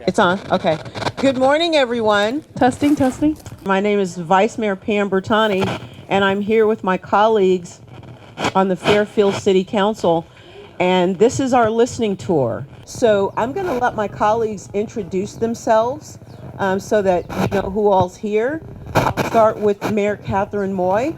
It's on. Okay. Good morning, everyone. Testing, testing. My name is Vice Mayor Pam Bertani, and I'm here with my colleagues on the Fairfield City Council, and this is our listening tour. So I'm going to let my colleagues introduce themselves so that you know who all's here. I'll start with Mayor Catherine Moy.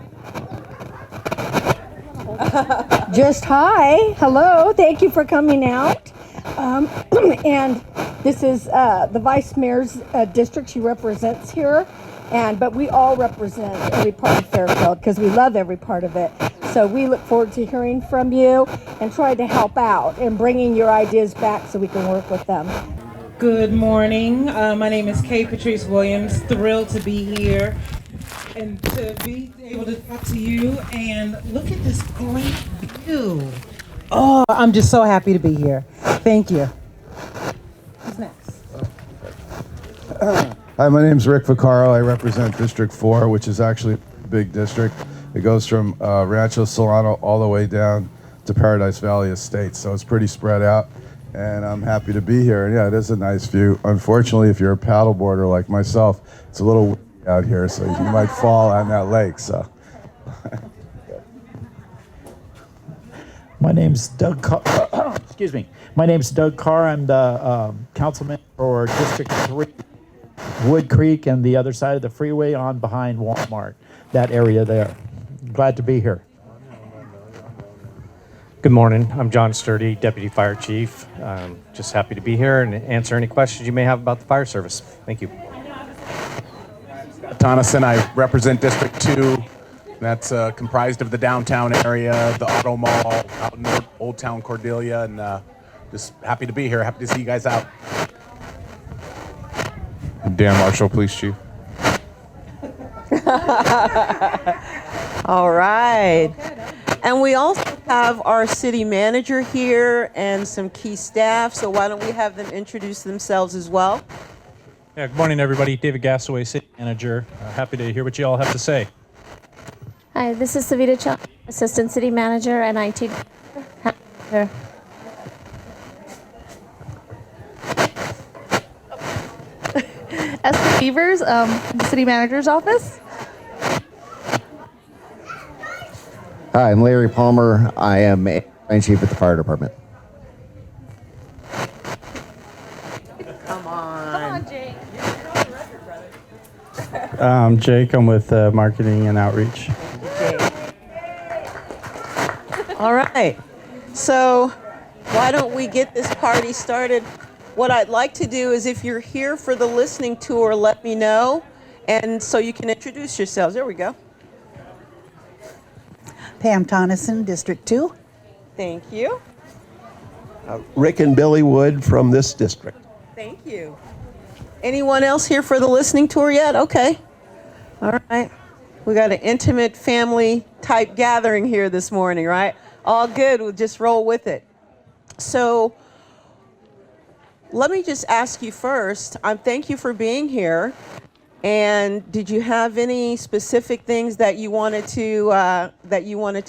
Just hi, hello, thank you for coming out. And this is the Vice Mayor's district she represents here. But we all represent every part of Fairfield because we love every part of it. So we look forward to hearing from you and try to help out and bringing your ideas back so we can work with them. Good morning. My name is Kay Patrice Williams. Thrilled to be here and to be able to talk to you and look at this great view. Oh, I'm just so happy to be here. Thank you. Who's next? Hi, my name's Rick Vaccaro. I represent District 4, which is actually a big district. It goes from Rancho Solano all the way down to Paradise Valley Estates, so it's pretty spread out, and I'm happy to be here. And yeah, it is a nice view. Unfortunately, if you're a paddleboarder like myself, it's a little windy out here, so you might fall on that lake. So. My name's Doug Carr. Excuse me. My name's Doug Carr. I'm the councilman for District 3, Wood Creek, and the other side of the freeway on behind Walmart, that area there. Glad to be here. Good morning. I'm John Sturdy, Deputy Fire Chief. Just happy to be here and answer any questions you may have about the fire service. Thank you. Tonneson, I represent District 2. That's comprised of the downtown area, the auto mall, out in Old Town Cordelia, and just happy to be here. Happy to see you guys out. Dan Marshall, Police Chief. All right. And we also have our city manager here and some key staff. So why don't we have them introduce themselves as well? Yeah, good morning, everybody. David Gassaway, City Manager. Happy to hear what you all have to say. Hi, this is Savita Chal, Assistant City Manager and IT Director. Esther Beavers, the City Manager's Office. Hi, I'm Larry Palmer. I am Fire Chief at the Fire Department. Come on. Jake. Jake. I'm with Marketing and Outreach. All right. So why don't we get this party started? What I'd like to do is if you're here for the listening tour, let me know. And so you can introduce yourselves. There we go. Pam Tonneson, District 2. Thank you. Rick and Billy Wood from this district. Thank you. Anyone else here for the listening tour yet? Okay. All right. We got an intimate family type gathering here this morning, right? All good. We'll just roll with it. So let me just ask you first. Thank you for being here. And did you have any specific things that you wanted to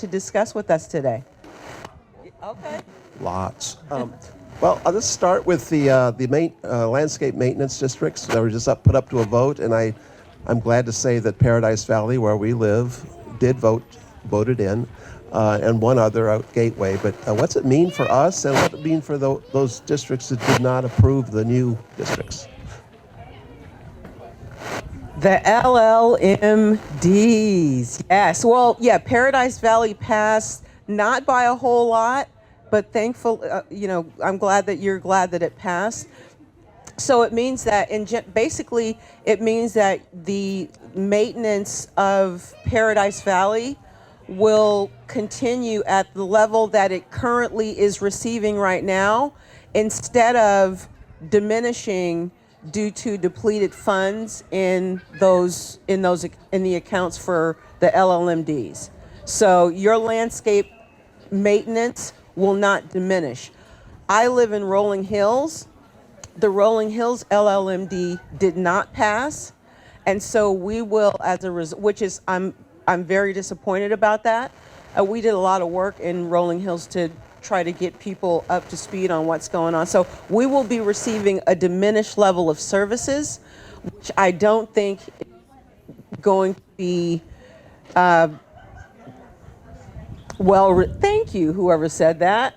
discuss with us today? Okay. Lots. Well, I'll just start with the landscape maintenance districts that were just put up to a vote, and I'm glad to say that Paradise Valley, where we live, voted in, and one other out Gateway. But what's it mean for us, and what does it mean for those districts that did not approve the new districts? The LLMDs. Yes. Well, yeah, Paradise Valley passed not by a whole lot, but thankful, I'm glad that you're glad that it passed. So it means that basically it means that the maintenance of Paradise Valley will continue at the level that it currently is receiving right now, instead of diminishing due to depleted funds in the accounts for the LLMDs. So your landscape maintenance will not diminish. I live in Rolling Hills. The Rolling Hills LLMD did not pass, and so we will, as a result, which is I'm very disappointed about that. We did a lot of work in Rolling Hills to try to get people up to speed on what's going on. So we will be receiving a diminished level of services, which I don't think is going to be thank you, whoever said that.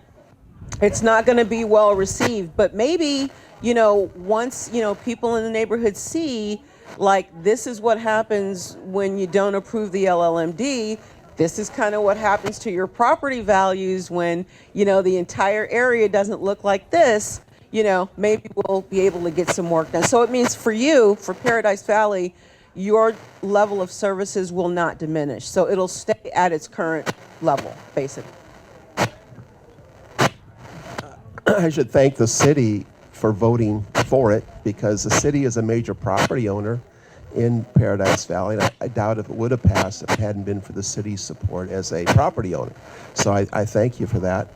It's not going to be well received, but maybe, once, people in the neighborhood see, like, this is what happens when you don't approve the LLMD. This is kind of what happens to your property values when, the entire area doesn't look like this. Maybe we'll be able to get some work done. So it means for you, for Paradise Valley, your level of services will not diminish. So it'll stay at its current level, basically. I should thank the city for voting for it, because the city is a major property owner in Paradise Valley. And I doubt if it would have passed if it hadn't been for the city's support as a property owner. So I thank you for that.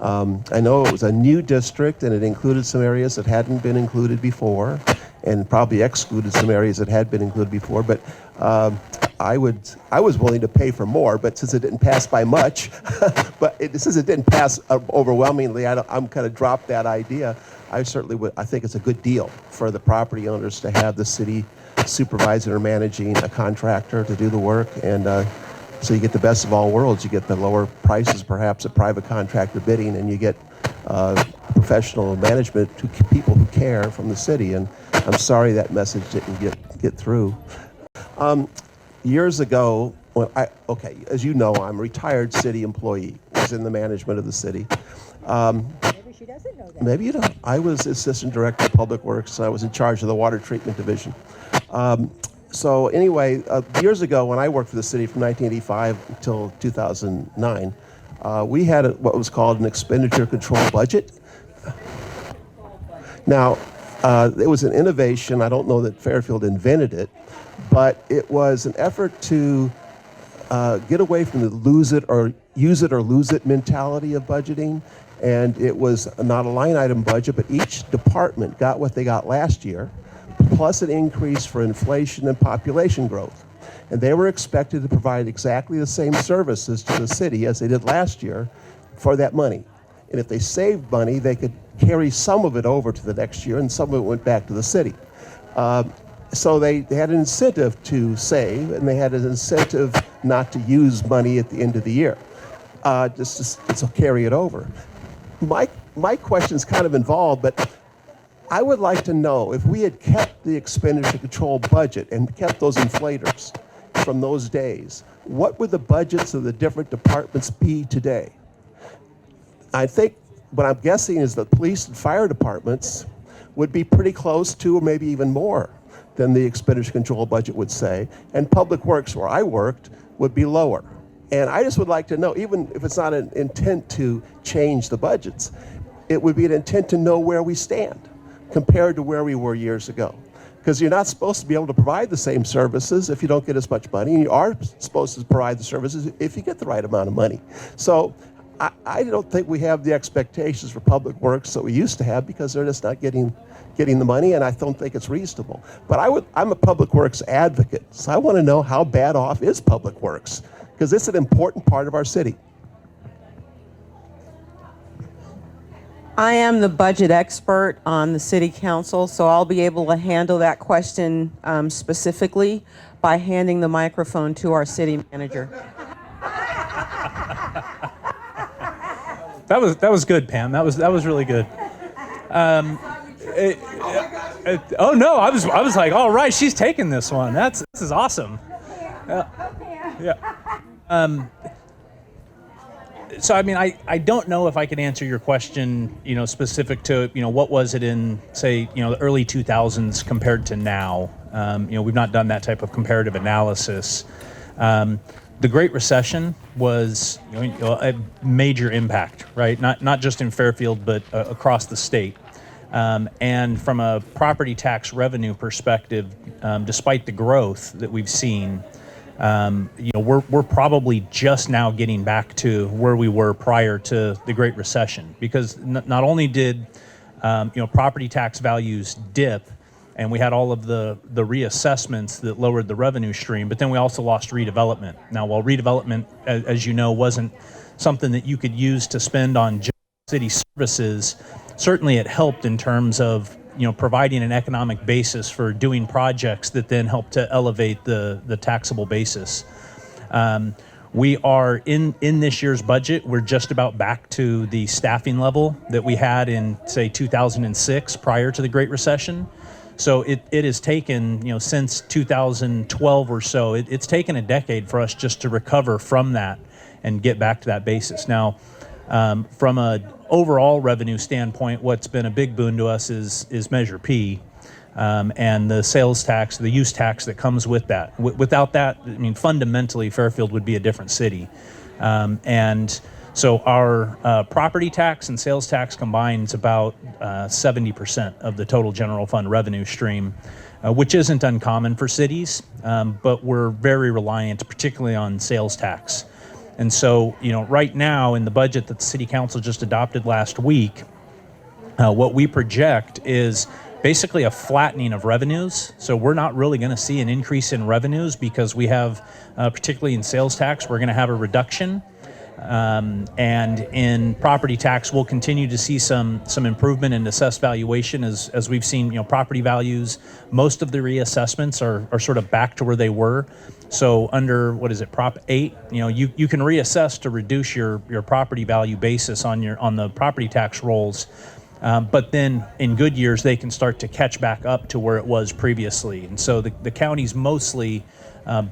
I know it was a new district, and it included some areas that hadn't been included before, and probably excluded some areas that had been included before. But I was willing to pay for more, but since it didn't pass by much, since it didn't pass overwhelmingly, I'm kind of dropped that idea. I certainly would. I think it's a good deal for the property owners to have the city supervising or managing a contractor to do the work, and so you get the best of all worlds. You get the lower prices, perhaps, of private contractor bidding, and you get professional management to people who care from the city. And I'm sorry that message didn't get through. Years ago, as you know, I'm a retired city employee. I was in the management of the city. Maybe she doesn't know that. Maybe you don't. I was assistant director of public works. I was in charge of the water treatment division. So anyway, years ago when I worked for the city from 1985 until 2009, we had what was called an expenditure control budget. Now, it was an innovation. I don't know that Fairfield invented it, but it was an effort to get away from the lose it or use it or lose it mentality of budgeting. And it was not a line item budget, but each department got what they got last year, plus an increase for inflation and population growth. And they were expected to provide exactly the same services to the city as they did last year for that money. And if they saved money, they could carry some of it over to the next year, and some of it went back to the city. So they had an incentive to save, and they had an incentive not to use money at the end of the year, just to carry it over. My question's kind of involved, but I would like to know if we had kept the expenditure control budget and kept those inflators from those days, what would the budgets of the different departments be today? I think what I'm guessing is that police and fire departments would be pretty close to, or maybe even more than the expenditure control budget would say, and public works, where I worked, would be lower. And I just would like to know, even if it's not an intent to change the budgets, it would be an intent to know where we stand compared to where we were years ago. Because you're not supposed to be able to provide the same services if you don't get as much money, and you are supposed to provide the services if you get the right amount of money. So I don't think we have the expectations for public works that we used to have, because they're just not getting the money, and I don't think it's reasonable. But I'm a public works advocate, so I want to know how bad off is public works, because it's an important part of our city. I am the budget expert on the city council, so I'll be able to handle that question specifically by handing the microphone to our city manager. That was good, Pam. That was really good. Oh no, I was like, all right, she's taking this one. This is awesome. Yeah. So I mean, I don't know if I can answer your question, specific to, what was it in, say, the early 2000s compared to now. We've not done that type of comparative analysis. The Great Recession was a major impact, right? Not just in Fairfield, but across the state. And from a property tax revenue perspective, despite the growth that we've seen, we're probably just now getting back to where we were prior to the Great Recession, because not only did property tax values dip, and we had all of the reassessments that lowered the revenue stream, but then we also lost redevelopment. Now, while redevelopment, as you know, wasn't something that you could use to spend on city services, certainly it helped in terms of providing an economic basis for doing projects that then help to elevate the taxable basis. We are in this year's budget, we're just about back to the staffing level that we had in, say, 2006 prior to the Great Recession. So it has taken, since 2012 or so, it's taken a decade for us just to recover from that and get back to that basis. Now, from an overall revenue standpoint, what's been a big boon to us is Measure P. And the sales tax, the use tax that comes with that. Without that, I mean, fundamentally, Fairfield would be a different city. And so our property tax and sales tax combined is about 70% of the total general fund revenue stream, which isn't uncommon for cities, but we're very reliant, particularly on sales tax. And so, right now in the budget that the City Council just adopted last week, what we project is basically a flattening of revenues. So we're not really going to see an increase in revenues because we have, particularly in sales tax, we're going to have a reduction. And in property tax, we'll continue to see some improvement in assessed valuation as we've seen, property values. Most of the reassessments are sort of back to where they were. So under, Prop 8, you can reassess to reduce your property value basis on the property tax rolls. But then in good years, they can start to catch back up to where it was previously. And so the county's mostly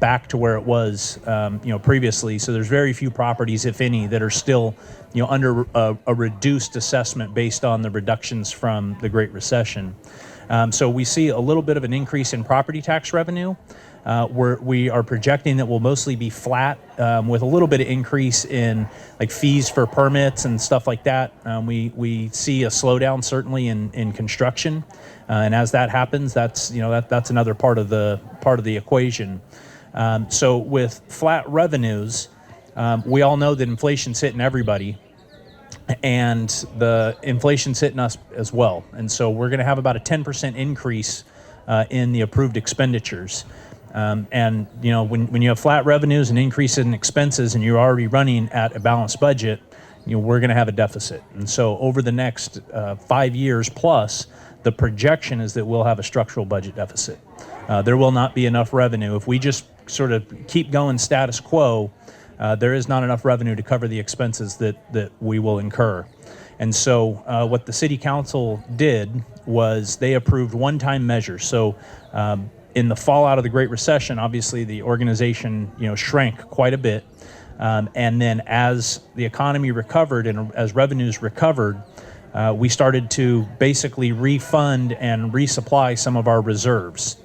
back to where it was, previously. So there's very few properties, if any, that are still, under a reduced assessment based on the reductions from the Great Recession. So we see a little bit of an increase in property tax revenue. We are projecting that we'll mostly be flat with a little bit of increase in like fees for permits and stuff like that. We see a slowdown certainly in construction, and as that happens, that's that's another part of the equation. So with flat revenues, we all know that inflation's hitting everybody, and the inflation's hitting us as well. And so we're going to have about a 10% increase in the approved expenditures. And when you have flat revenues and increase in expenses and you're already running at a balanced budget, we're going to have a deficit. And so over the next 5 years plus, the projection is that we'll have a structural budget deficit. There will not be enough revenue. If we just sort of keep going status quo, there is not enough revenue to cover the expenses that we will incur. And so what the City Council did was they approved one-time measures. So in the fallout of the Great Recession, obviously the organization shrank quite a bit, and then as the economy recovered and as revenues recovered, we started to basically refund and resupply some of our reserves.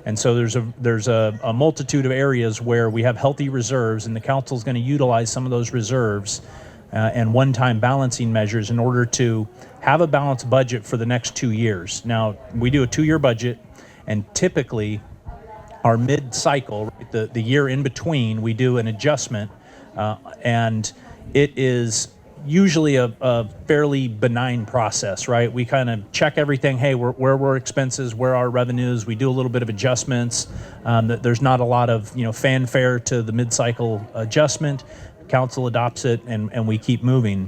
And so there's a multitude of areas where we have healthy reserves, and the council is going to utilize some of those reserves and one-time balancing measures in order to have a balanced budget for the next 2 years. Now, we do a 2-year budget. And typically, our mid-cycle, the year in between, we do an adjustment, and it is usually a fairly benign process, right? We kind of check everything. Hey, where were expenses? Where are revenues? We do a little bit of adjustments. There's not a lot of fanfare to the mid-cycle adjustment. Council adopts it, and we keep moving.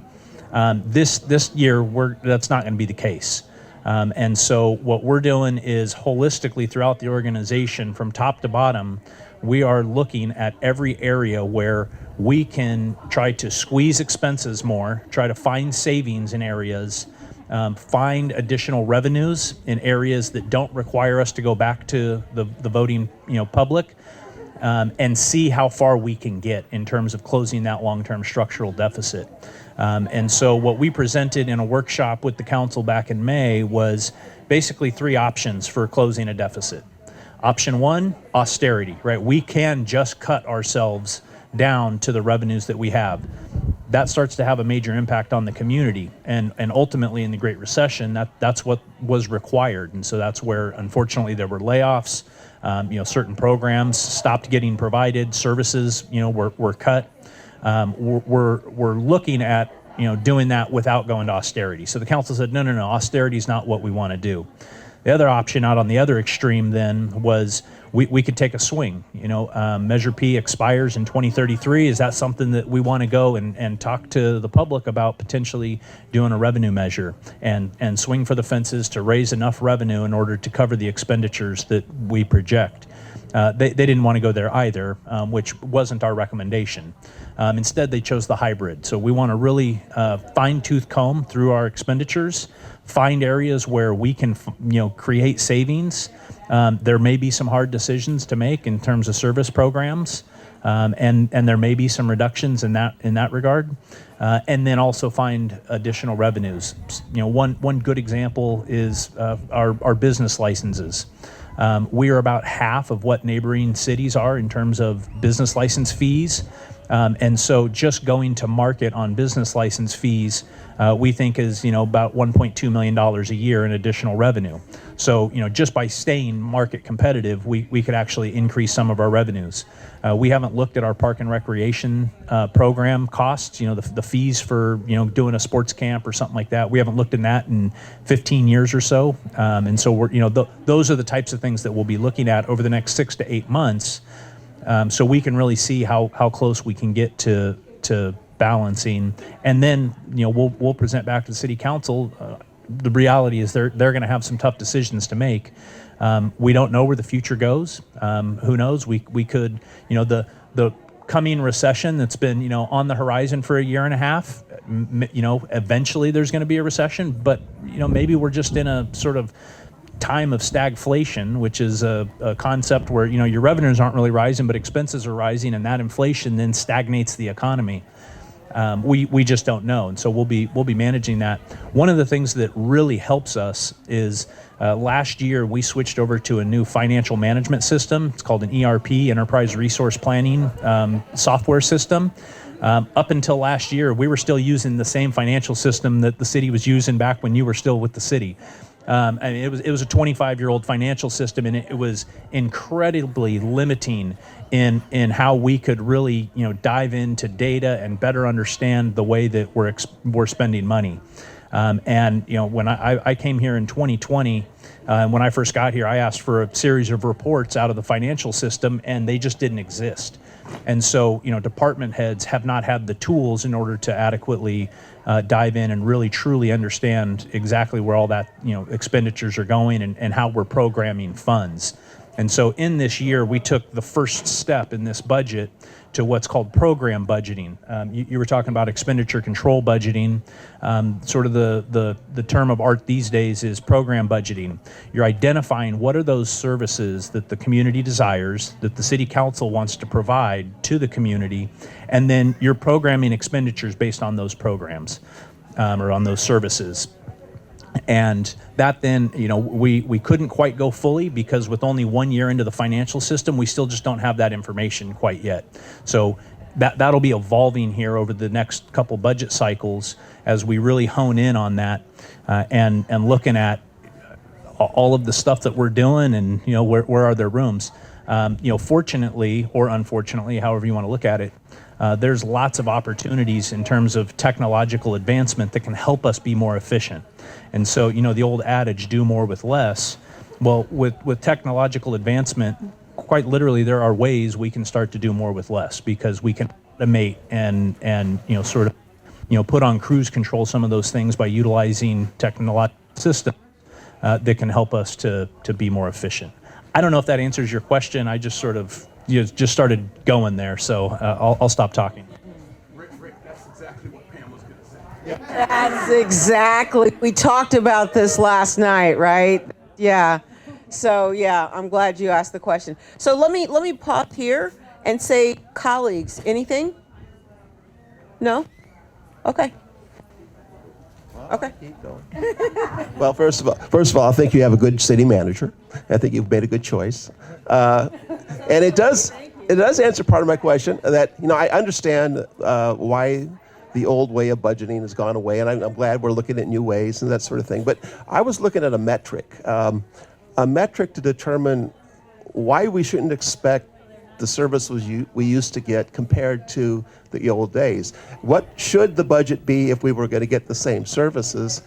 This year, that's not going to be the case. And so what we're doing is holistically throughout the organization, from top to bottom, we are looking at every area where we can try to squeeze expenses more, try to find savings in areas, find additional revenues in areas that don't require us to go back to the voting public, and see how far we can get in terms of closing that long-term structural deficit. And so what we presented in a workshop with the council back in May was basically 3 options for closing a deficit. Option 1, austerity, right? We can just cut ourselves down to the revenues that we have. That starts to have a major impact on the community. And ultimately in the Great Recession, that's what was required. And so that's where, unfortunately, there were layoffs. Certain programs stopped getting provided. Services, were cut. We're looking at doing that without going to austerity. So the council said, no, austerity is not what we want to do. The other option out on the other extreme then was we could take a swing. Measure P expires in 2033. Is that something that we want to go and talk to the public about potentially doing a revenue measure and swing for the fences to raise enough revenue in order to cover the expenditures that we project? They didn't want to go there either, which wasn't our recommendation. Instead, they chose the hybrid. So we want to really fine-tooth comb through our expenditures, find areas where we can, create savings. There may be some hard decisions to make in terms of service programs, and there may be some reductions in that regard, and then also find additional revenues. One good example is our business licenses. We are about half of what neighboring cities are in terms of business license fees. And so just going to market on business license fees, we think is, about $1.2 million a year in additional revenue. So, just by staying market competitive, we could actually increase some of our revenues. We haven't looked at our park and recreation program costs, the fees for, doing a sports camp or something like that. We haven't looked at that in 15 years or so. And so we're, those are the types of things that we'll be looking at over the next 6 to 8 months. So we can really see how close we can get to balancing, and then we'll present back to the city council. The reality is they're going to have some tough decisions to make. We don't know where the future goes. Who knows? We could the coming recession that's been on the horizon for a year and a half. Eventually there's going to be a recession, but maybe we're just in a sort of time of stagflation, which is a concept where your revenues aren't really rising, but expenses are rising, and that inflation then stagnates the economy. We just don't know, and so we'll be managing that. One of the things that really helps us is last year we switched over to a new financial management system. It's called an ERP, Enterprise Resource Planning software system. Up until last year, we were still using the same financial system that the city was using back when you were still with the city. It was a 25-year-old financial system, and it was incredibly limiting in how we could really dive into data and better understand the way that we're spending money. When I came here in 2020, when I first got here, I asked for a series of reports out of the financial system, and they just didn't exist. And so, department heads have not had the tools in order to adequately dive in and really truly understand exactly where all that, expenditures are going and how we're programming funds. And so in this year, we took the first step in this budget to what's called program budgeting. You were talking about expenditure control budgeting. Sort of the term of art these days is program budgeting. You're identifying what are those services that the community desires, that the city council wants to provide to the community, and then you're programming expenditures based on those programs or on those services. And that then, we couldn't quite go fully because with only 1 year into the financial system, we still just don't have that information quite yet. So that'll be evolving here over the next couple budget cycles as we really hone in on that and looking at all of the stuff that we're doing and, where are there rooms. Fortunately or unfortunately, however you want to look at it, there's lots of opportunities in terms of technological advancement that can help us be more efficient. And so, the old adage, do more with less. Well, with technological advancement, quite literally, there are ways we can start to do more with less because we can automate and sort of, put on cruise control some of those things by utilizing technological systems that can help us to be more efficient. I don't know if that answers your question. I just sort of just started going there, so I'll stop talking. Rick, that's exactly what Pam was going to say. That's exactly. We talked about this last night, right? Yeah. So yeah, I'm glad you asked the question. So let me pause here and say, colleagues, anything? No? Okay. Okay. Keep going. Well, first of all, I think you have a good city manager. I think you've made a good choice, and it does answer part of my question. That I understand why the old way of budgeting has gone away, and I'm glad we're looking at new ways and that sort of thing. But I was looking at a metric to determine why we shouldn't expect the service we used to get compared to the old days. What should the budget be if we were going to get the same services?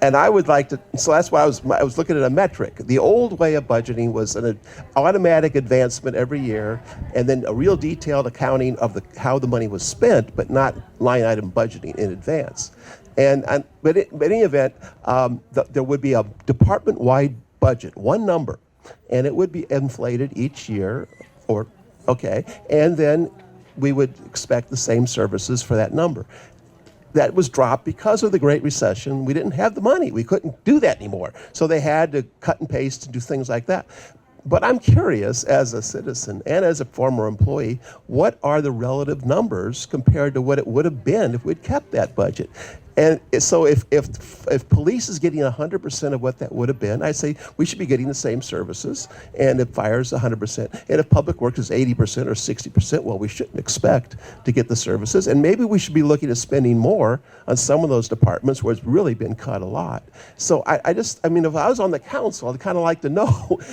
And I would like to, so that's why I was looking at a metric. The old way of budgeting was an automatic advancement every year, and then a real detailed accounting of how the money was spent, but not line item budgeting in advance. But in any event, there would be a department-wide budget, one number, and it would be inflated each year, and then we would expect the same services for that number. That was dropped because of the Great Recession. We didn't have the money. We couldn't do that anymore. So they had to cut and paste and do things like that. But I'm curious, as a citizen and as a former employee, what are the relative numbers compared to what it would have been if we'd kept that budget? And so if police is getting 100% of what that would have been, I say we should be getting the same services. And if fire is 100%, and if public works is 80% or 60%, well, we shouldn't expect to get the services. And maybe we should be looking at spending more on some of those departments where it's really been cut a lot. So I mean, if I was on the council, I'd kind of like to know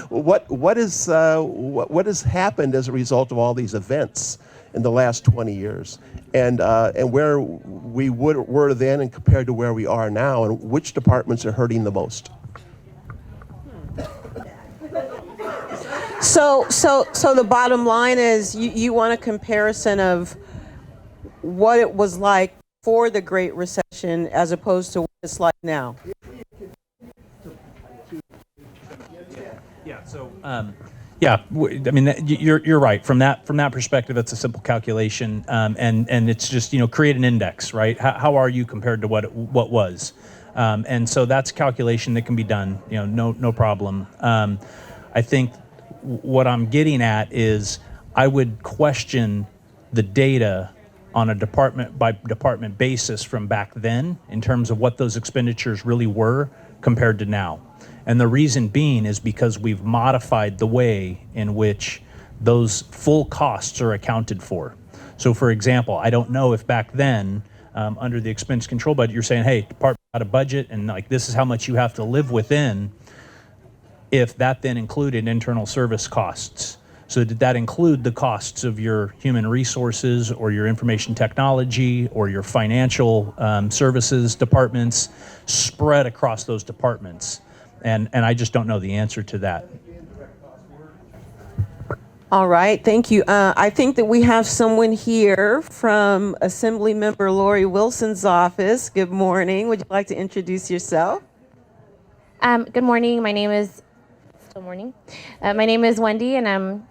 what has happened as a result of all these events in the last 20 years, and where we were then and compared to where we are now, and which departments are hurting the most. So the bottom line is you want a comparison of what it was like for the Great Recession as opposed to what it's like now. Yeah. So. Yeah, I mean, you're right. From that perspective, it's a simple calculation, and it's just create an index, right? How are you compared to what was, and so that's a calculation that can be done. No problem. I think what I'm getting at is I would question the data on a department by department basis from back then in terms of what those expenditures really were compared to now. And the reason being is because we've modified the way in which those full costs are accounted for. So for example, I don't know if back then, under the expense control budget, you're saying, hey, department got a budget and like this is how much you have to live within, if that then included internal service costs. So did that include the costs of your human resources or your information technology or your financial services departments spread across those departments? And I just don't know the answer to that. All right, thank you. I think that we have someone here from Assemblymember Lori Wilson's office. Good morning. Would you like to introduce yourself? Good morning. My name is Wendy, and I'm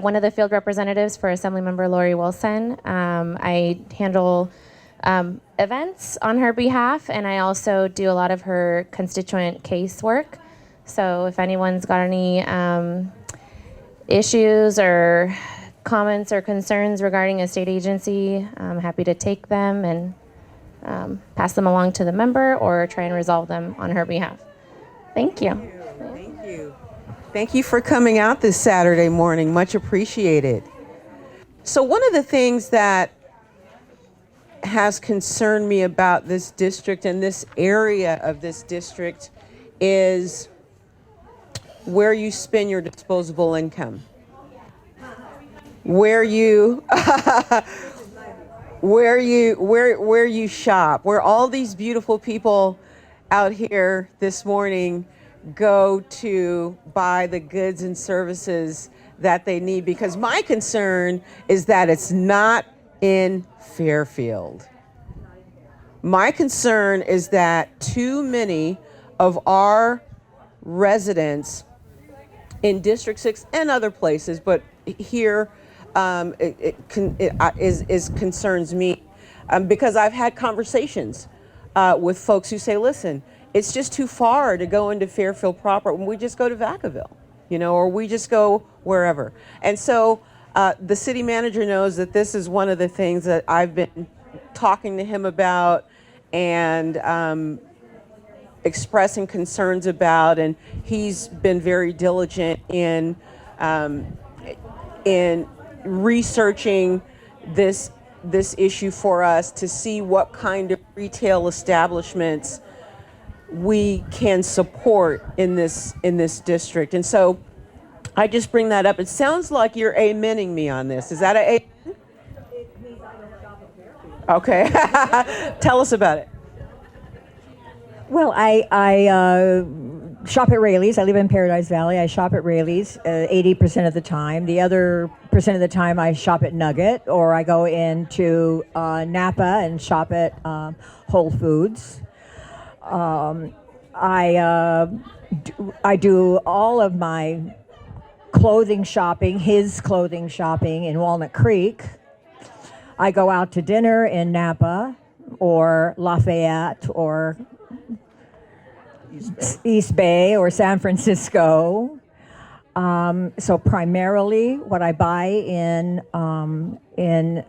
one of the field representatives for Assemblymember Lori Wilson. I handle events on her behalf, and I also do a lot of her constituent case work. So if anyone's got any issues or comments or concerns regarding a state agency, I'm happy to take them and pass them along to the member or try and resolve them on her behalf. Thank you. Thank you. Thank you for coming out this Saturday morning. Much appreciated. So one of the things that has concerned me about this district and this area of this district is where you spend your disposable income, where you shop, where all these beautiful people out here this morning go to buy the goods and services that they need. Because my concern is that it's not in Fairfield. My concern is that too many of our residents in District 6 and other places, but here it concerns me because I've had conversations with folks who say, listen, it's just too far to go into Fairfield proper when we just go to Vacaville, or we just go wherever. And so the city manager knows that this is one of the things that I've been talking to him about and expressing concerns about, and he's been very diligent in researching this issue for us to see what kind of retail establishments we can support in this district. And so I just bring that up. It sounds like you're amening me on this. Is that a amen? Okay. Tell us about it. Well, I shop at Rayleigh's. I live in Paradise Valley. I shop at Rayleigh's 80% of the time. The other percent of the time I shop at Nugget, or I go into Napa and shop at Whole Foods. I do all of my clothing shopping, his clothing shopping in Walnut Creek. I go out to dinner in Napa or Lafayette or East Bay or San Francisco. So primarily what I buy in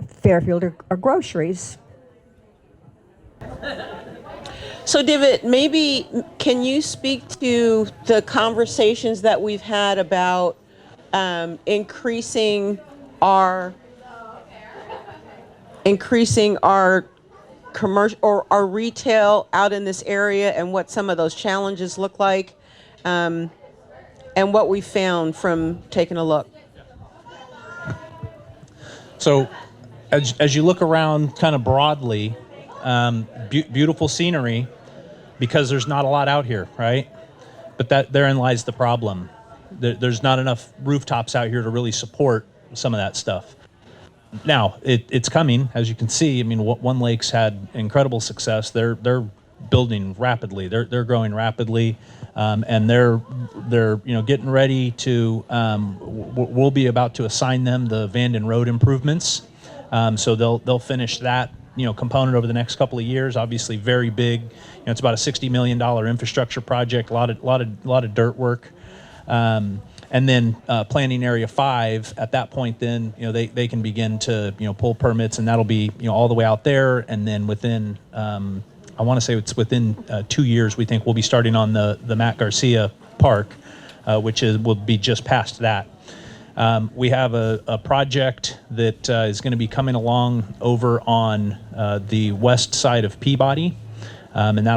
Fairfield are groceries. So, David, maybe can you speak to the conversations that we've had about increasing our commercial or our retail out in this area and what some of those challenges look like, and what we found from taking a look? So as you look around kind of broadly, beautiful scenery, because there's not a lot out here, right? But therein lies the problem. There's not enough rooftops out here to really support some of that stuff. Now, it's coming, as you can see. I mean, One Lake's had incredible success. They're building rapidly. They're growing rapidly, and they're getting ready to. We'll be about to assign them the Vanden Road improvements, so they'll finish that component over the next couple of years. Obviously, very big. It's about a $60 million infrastructure project. A lot of dirt work. And then planning area 5, at that point, then they can begin to pull permits, and that'll be all the way out there. And then within I want to say it's within 2 years, we think we'll be starting on the Matt Garcia Park, which will be just past that. We have a project that is going to be coming along over on the west side of Peabody, and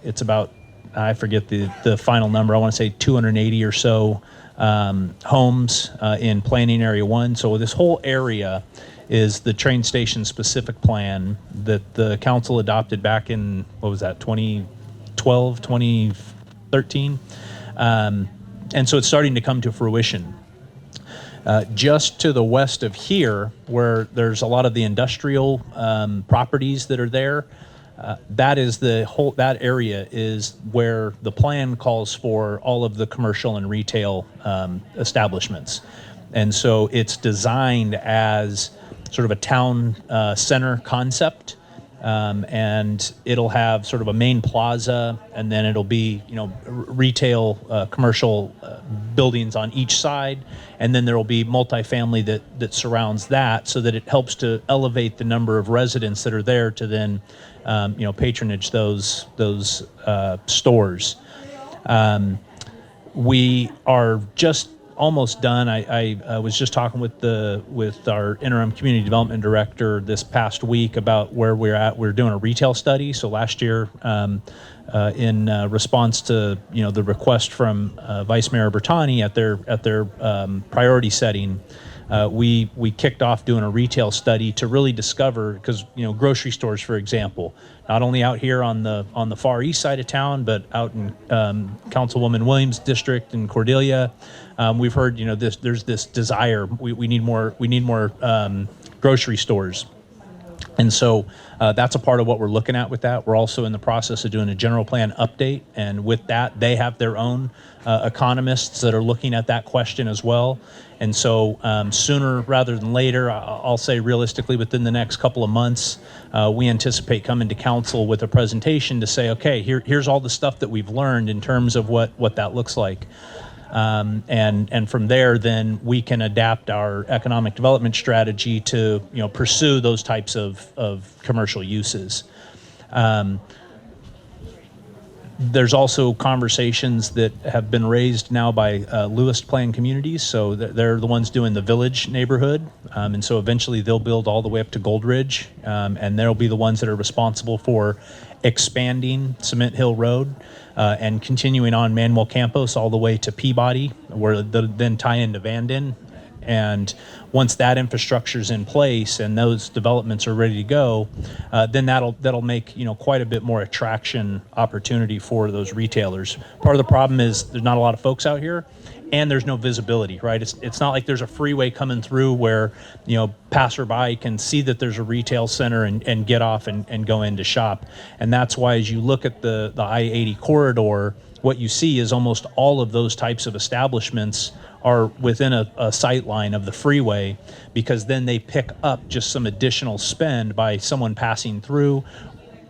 it's about, I forget the final number. I want to say 280 or so homes in planning area 1. So this whole area is the train station specific plan that the council adopted back in, 2012, 2013. And so it's starting to come to fruition. Just to the west of here, where there's a lot of the industrial properties that are there, that area is where the plan calls for all of the commercial and retail establishments. And so it's designed as sort of a town center concept, and it'll have sort of a main plaza, and then it'll be retail commercial buildings on each side, and then there will be multifamily that surrounds that, so that it helps to elevate the number of residents that are there to then patronage those stores. We are just almost done. I was just talking with our interim community development director this past week about where we're at. We're doing a retail study. So last year, in response to the request from Vice Mayor Bertani at their priority setting, we kicked off doing a retail study to really discover, because grocery stores, for example, not only out here on the far east side of town, but out in Councilwoman Williams' district in Cordelia, we've heard there's this desire. We need more grocery stores. And so that's a part of what we're looking at with that. We're also in the process of doing a general plan update. And with that, they have their own economists that are looking at that question as well. And so sooner rather than later, I'll say realistically within the next couple of months, we anticipate coming to council with a presentation to say, okay, here's all the stuff that we've learned in terms of what that looks like. And from there, then we can adapt our economic development strategy to pursue those types of commercial uses. There's also conversations that have been raised now by Lewis Plan Communities. So they're the ones doing the Village neighborhood. And so eventually they'll build all the way up to Gold Ridge. And they'll be the ones that are responsible for expanding Cement Hill Road and continuing on Manuel Campos all the way to Peabody, where they'll then tie into Vanden. And once that infrastructure is in place and those developments are ready to go, then that'll make quite a bit more attraction opportunity for those retailers. Part of the problem is there's not a lot of folks out here, and there's no visibility, right? It's not like there's a freeway coming through where passerby can see that there's a retail center and get off and go in to shop. And that's why as you look at the I-80 corridor, what you see is almost all of those types of establishments are within a sight line of the freeway, because then they pick up just some additional spend by someone passing through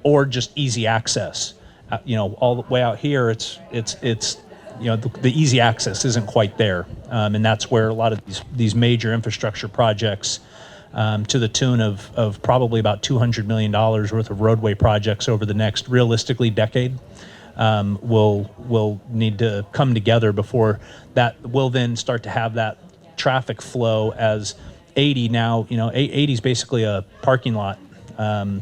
or just easy access. All the way out here, it's the easy access isn't quite there. And that's where a lot of these major infrastructure projects, to the tune of probably about $200 million worth of roadway projects over the next, realistically, decade, will need to come together before that will then start to have that traffic flow. As 80 now, 80 is basically a parking lot. And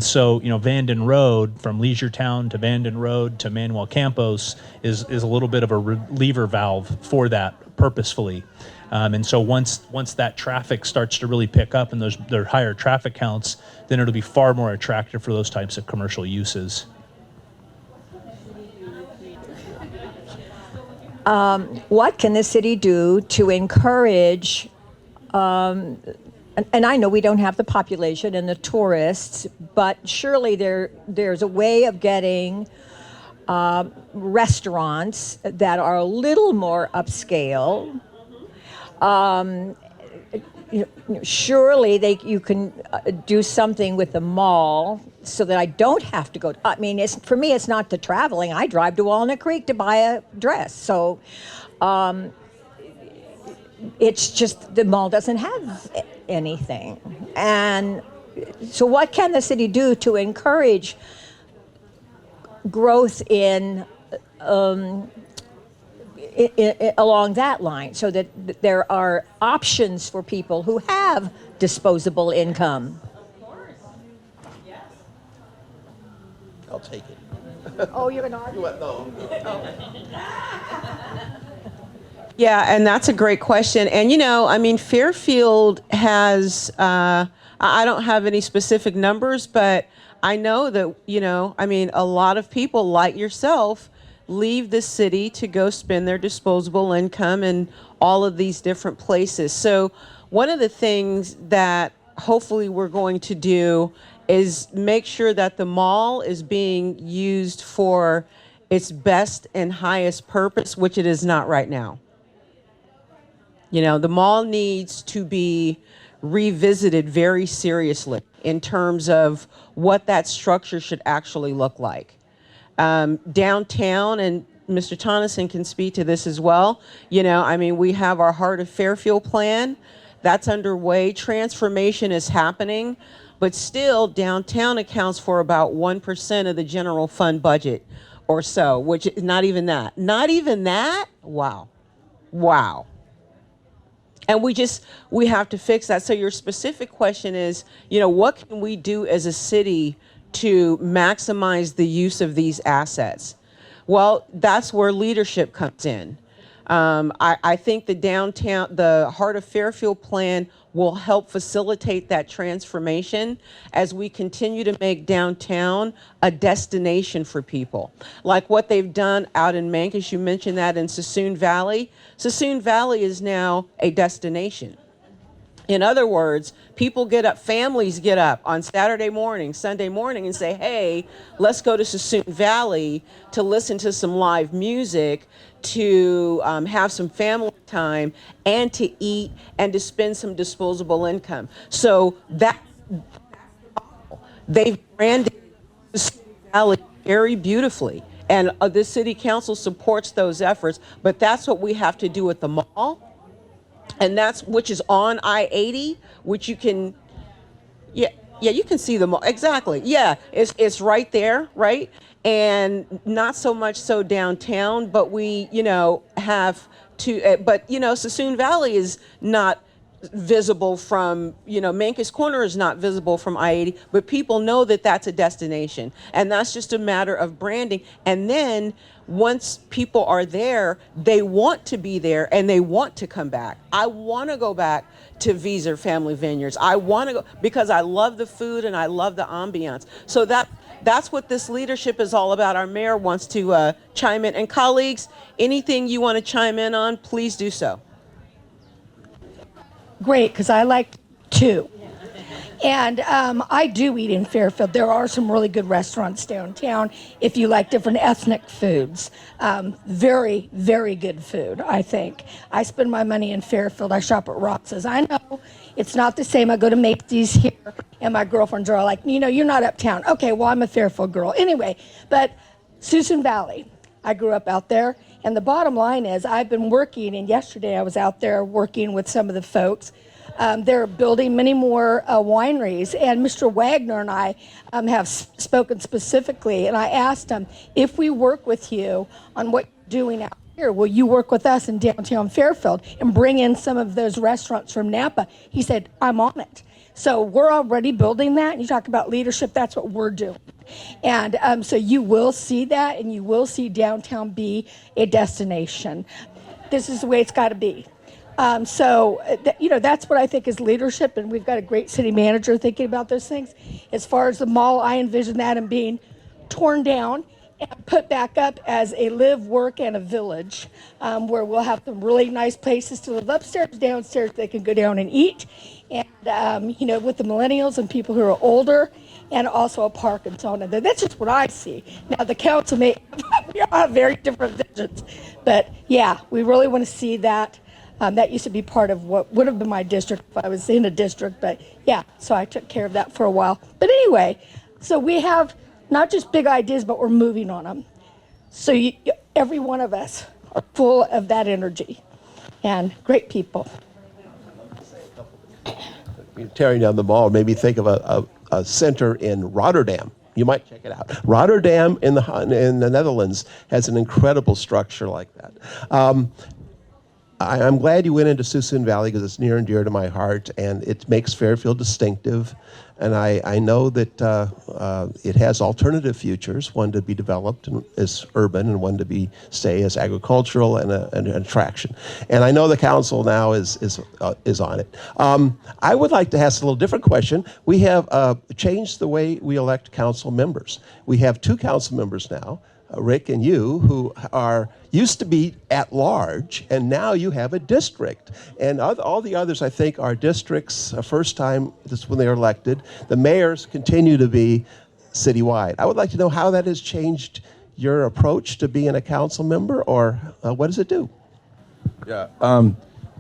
so Vanden Road, from Leisure Town to Vanden Road to Manuel Campos, is a little bit of a reliever valve for that purposefully. And so once that traffic starts to really pick up and there are higher traffic counts, then it'll be far more attractive for those types of commercial uses. What can the city do to encourage, and I know we don't have the population and the tourists, but surely there's a way of getting restaurants that are a little more upscale. Surely you can do something with the mall so that I don't have to go. I mean, for me, it's not the traveling. I drive to Walnut Creek to buy a dress. So it's just the mall doesn't have anything. And so what can the city do to encourage growth along that line, so that there are options for people who have disposable income? I'll take it. Oh, you're gonna argue? No. Yeah, and that's a great question. And Fairfield has, I don't have any specific numbers, but I know that, a lot of people like yourself leave the city to go spend their disposable income in all of these different places. So one of the things that hopefully we're going to do is make sure that the mall is being used for its best and highest purpose, which it is not right now. The mall needs to be revisited very seriously in terms of what that structure should actually look like. Downtown, and Mr. Tonneson can speak to this as well. We have our Heart of Fairfield plan that's underway. Transformation is happening, but still downtown accounts for about 1% of the general fund budget or so, which is not even that. Not even that? Wow. And we have to fix that. So your specific question is, what can we do as a city to maximize the use of these assets? Well, that's where leadership comes in. I think the Heart of Fairfield plan will help facilitate that transformation as we continue to make downtown a destination for people. Like what they've done out in Mancos, you mentioned that in Sassoon Valley. Sassoon Valley is now a destination. In other words, families get up on Saturday morning, Sunday morning, and say, hey, let's go to Sassoon Valley to listen to some live music, to have some family time, and to eat, and to spend some disposable income. So they've branded Sassoon Valley very beautifully. And the city council supports those efforts, but that's what we have to do at the mall. And which is on I-80, which you can, you can see the mall. Exactly. Yeah, it's right there, right? And not so much so downtown, but we, have to, Sassoon Valley is not visible from, Mancus Corner is not visible from I-80, but people know that that's a destination. And that's just a matter of branding. And then once people are there, they want to be there and they want to come back. I want to go back to Visa Family Vineyards. I want to go because I love the food and I love the ambiance. So that's what this leadership is all about. Our mayor wants to chime in. And colleagues, anything you want to chime in on, please do so. Great, because I like to. And I do eat in Fairfield. There are some really good restaurants downtown if you like different ethnic foods. Very, very good food, I think. I spend my money in Fairfield. I shop at Rox's. I know it's not the same. I go to Macy's here, and my girlfriends are all like, you're not uptown. Okay, well, I'm a Fairfield girl. Anyway, but Susan Valley, I grew up out there. And the bottom line is I've been working, and yesterday I was out there working with some of the folks. They're building many more wineries, and Mr. Wagner and I have spoken specifically, and I asked him, if we work with you on what you're doing out here, will you work with us in downtown Fairfield and bring in some of those restaurants from Napa? He said, I'm on it. So we're already building that, and you talk about leadership, that's what we're doing. And so you will see that, and you will see downtown be a destination. This is the way it's got to be. That's what I think is leadership, and we've got a great city manager thinking about those things. As far as the mall, I envision that and being torn down and put back up as a live, work, and a village, where we'll have some really nice places to live upstairs, downstairs, they can go down and eat. And, with the millennials and people who are older, and also a park and so on. And that's just what I see. Now, the council we all have very different visions. But, yeah, we really want to see that. That used to be part of what would have been my district if I was in a district. But, yeah, so I took care of that for a while. But anyway, so we have not just big ideas, but we're moving on them. So every one of us are full of that energy and great people. Tearing down the mall made me think of a center in Rotterdam. You might check it out. Rotterdam in the Netherlands has an incredible structure like that. I'm glad you went into Suisun Valley because it's near and dear to my heart, and it makes Fairfield distinctive. And I know that it has alternative futures, one to be developed as urban and one to stay as agricultural and an attraction. And I know the council now is on it. I would like to ask a little different question. We have changed the way we elect council members. We have 2 council members now, Rick and you, who used to be at large, and now you have a district. And all the others, I think, are districts, first time, this when they are elected. The mayors continue to be citywide. I would like to know how that has changed your approach to being a council member, or what does it do? Yeah,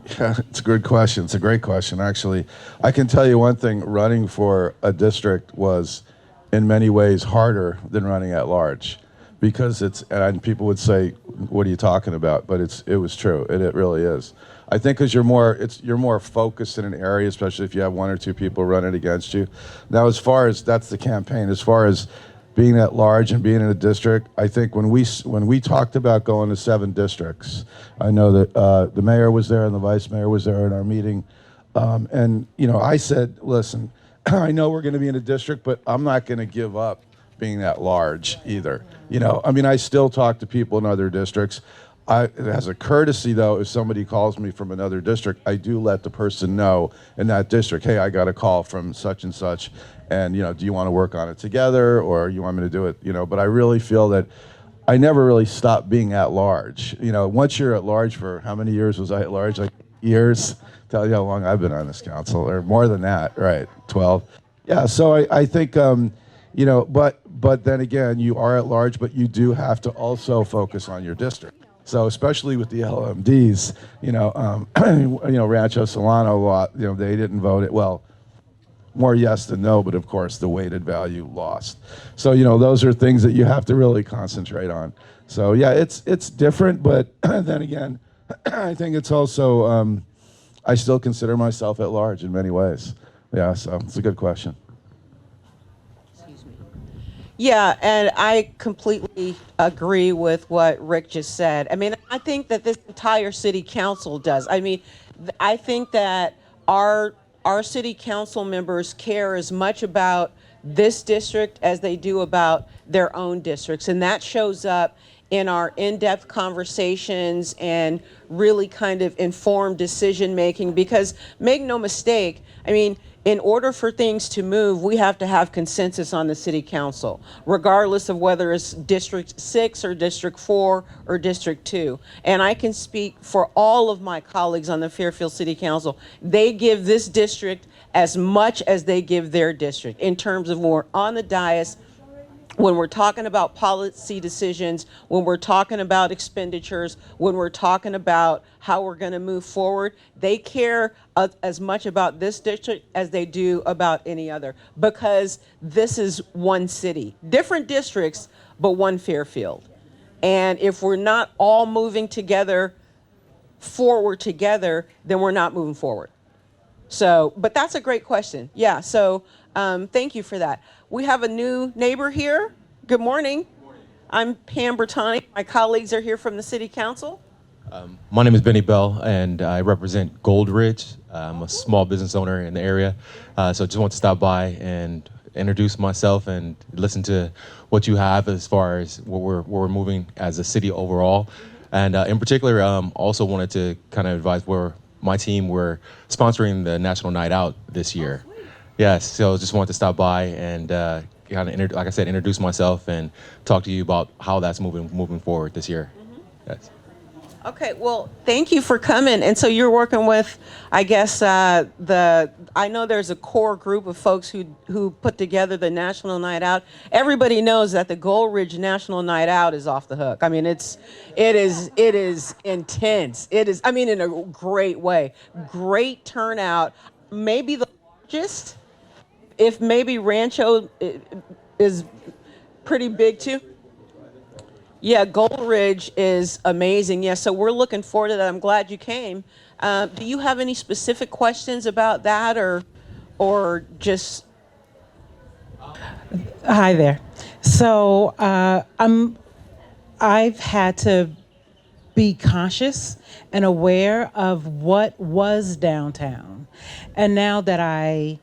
it's a good question. It's a great question, actually. I can tell you one thing, running for a district was in many ways harder than running at large. Because and people would say, "What are you talking about?" But it was true, and it really is. I think because you're more focused in an area, especially if you have 1 or 2 people running against you. Now, as far as that's the campaign, as far as being at large and being in a district, I think when we talked about going to 7 districts, I know that the mayor was there and the vice mayor was there in our meeting, and I said, "Listen, I know we're going to be in a district, but I'm not going to give up being at large either." I still talk to people in other districts. As a courtesy, though, if somebody calls me from another district, I do let the person know in that district, hey, I got a call from such and such, and do you want to work on it together, or you want me to do it? But I really feel that I never really stopped being at large. Once you're at large for how many years was I at large? Like years. Tell you how long I've been on this council, or more than that, right? 12. Yeah. So I think. But then again, you are at large, but you do have to also focus on your district. So especially with the LMDs, Rancho Solano, they didn't vote it. Well, more yes than no, but of course the weighted value lost. So those are things that you have to really concentrate on. So yeah, it's different, but then again, I think it's also I still consider myself at large in many ways. Yeah, so it's a good question. Yeah, and I completely agree with what Rick just said. I think that this entire city council does. I think that our city council members care as much about this district as they do about their own districts. And that shows up in our in-depth conversations and really kind of informed decision making, because make no mistake, I mean, in order for things to move, we have to have consensus on the city council, regardless of whether it's District 6 or District 4 or District 2. And I can speak for all of my colleagues on the Fairfield City Council. They give this district as much as they give their district in terms of when we're on the dais, when we're talking about policy decisions, when we're talking about expenditures, when we're talking about how we're going to move forward. They care as much about this district as they do about any other, because this is one city, different districts, but one Fairfield. And if we're not all moving together, forward together, then we're not moving forward. So, but that's a great question. Yeah, so thank you for that. We have a new neighbor here. Good morning. I'm Pam Bertani. My colleagues are here from the City Council. My name is Benny Bell, and I represent Gold Ridge. I'm a small business owner in the area, so just want to stop by and introduce myself and listen to what you have as far as where we're moving as a city overall. And in particular, also wanted to kind of advise where my team, we're sponsoring the National Night Out this year. Yes, so just wanted to stop by and kind of, like I said, introduce myself and talk to you about how that's moving forward this year. Yes. Okay, well, thank you for coming. And so you're working with, I guess, I know there's a core group of folks who put together the National Night Out. Everybody knows that the Gold Ridge National Night Out is off the hook. I mean, it is intense. It is, I mean, in a great way. Great turnout. Maybe the largest, if maybe Rancho is pretty big too. Yeah, Gold Ridge is amazing. Yeah, so we're looking forward to that. I'm glad you came. Do you have any specific questions about that, or just? Hi there. So I've had to be conscious and aware of what was downtown, and now that I'm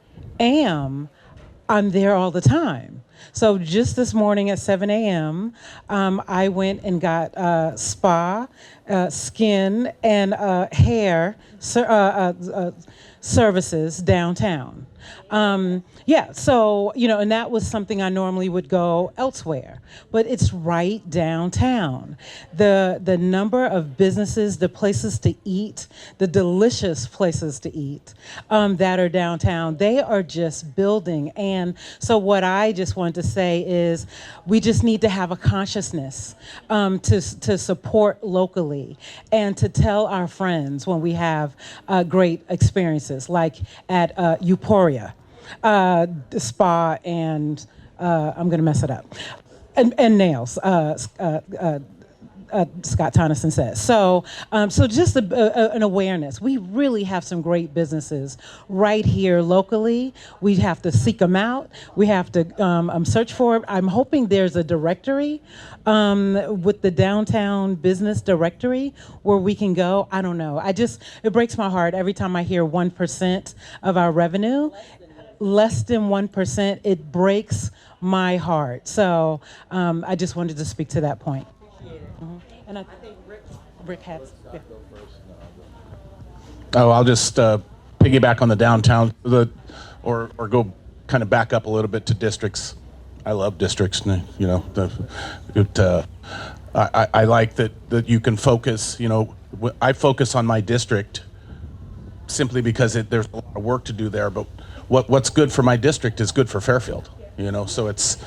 there all the time. So just this morning at 7 a.m., I went and got spa, skin, and hair services downtown. Yeah, so, you know, and that was something I normally would go elsewhere, but it's right downtown. The number of businesses, the places to eat, the delicious places to eat that are downtown, they are just building. And so what I just want to say is we just need to have a consciousness to support locally and to tell our friends when we have great experiences, like at Euphoria. Spa and I'm gonna mess it up, and nails. Scott Tonneson says. So just an awareness. We really have some great businesses right here locally. We have to seek them out. We have to search for it. I'm hoping there's a directory with the downtown business directory where we can go. I don't know. It breaks my heart every time I hear 1% of our revenue. Less than 1%, it breaks my heart. So I just wanted to speak to that point. Mm-hmm. And I think Rick has. Yeah. Oh, I'll just piggyback on the downtown, or go kind of back up a little bit to districts. I love districts, you know. I like that you can focus. You know, I focus on my district simply because there's a lot of work to do there, but what's good for my district is good for Fairfield, you know. So it's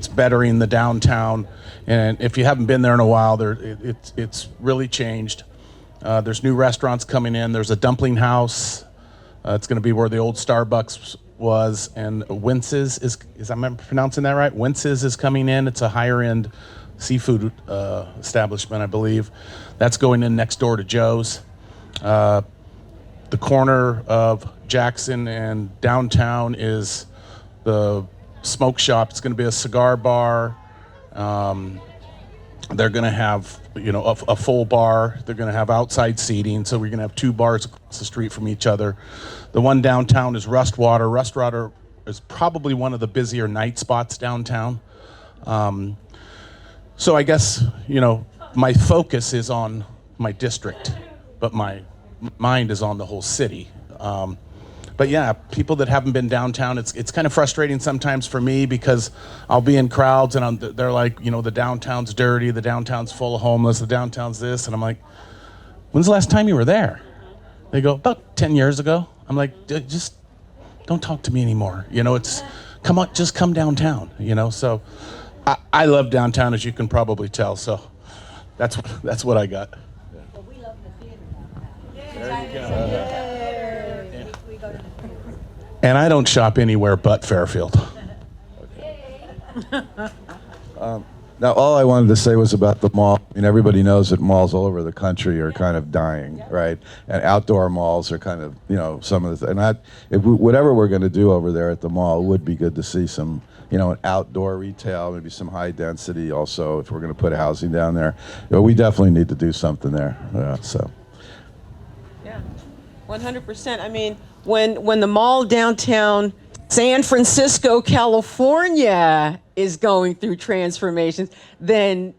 bettering the downtown, and if you haven't been there in a while, it's really changed. There's new restaurants coming in. There's a dumpling house. It's going to be where the old Starbucks was, and Wince's is I'm pronouncing that right? Wince's is coming in. It's a higher end seafood establishment, I believe. That's going in next door to Joe's. The corner of Jackson and downtown is the smoke shop. It's going to be a cigar bar. They're going to have a full bar. They're going to have outside seating, so we're going to have 2 bars across the street from each other. The one downtown is Rustwater. Rustwater is probably one of the busier night spots downtown. So I guess, my focus is on my district, but my mind is on the whole city. But yeah, people that haven't been downtown, it's kind of frustrating sometimes for me because I'll be in crowds and they're like, the downtown's dirty, the downtown's full of homeless, the downtown's this, and I'm like, when's the last time you were there? They go, about 10 years ago. I'm like, just don't talk to me anymore. Come on, just come downtown. So I love downtown, as you can probably tell. So that's what I got. Well, we love the theater. There you go. And I don't shop anywhere but Fairfield. Now, all I wanted to say was about the mall. Everybody knows that malls all over the country are kind of dying, right? And outdoor malls are kind of, some of the, whatever we're going to do over there at the mall, it would be good to see some, an outdoor retail, maybe some high density also, if we're going to put housing down there. We definitely need to do something there, so. Yeah, 100%. When the mall downtown San Francisco, California is going through transformations, then,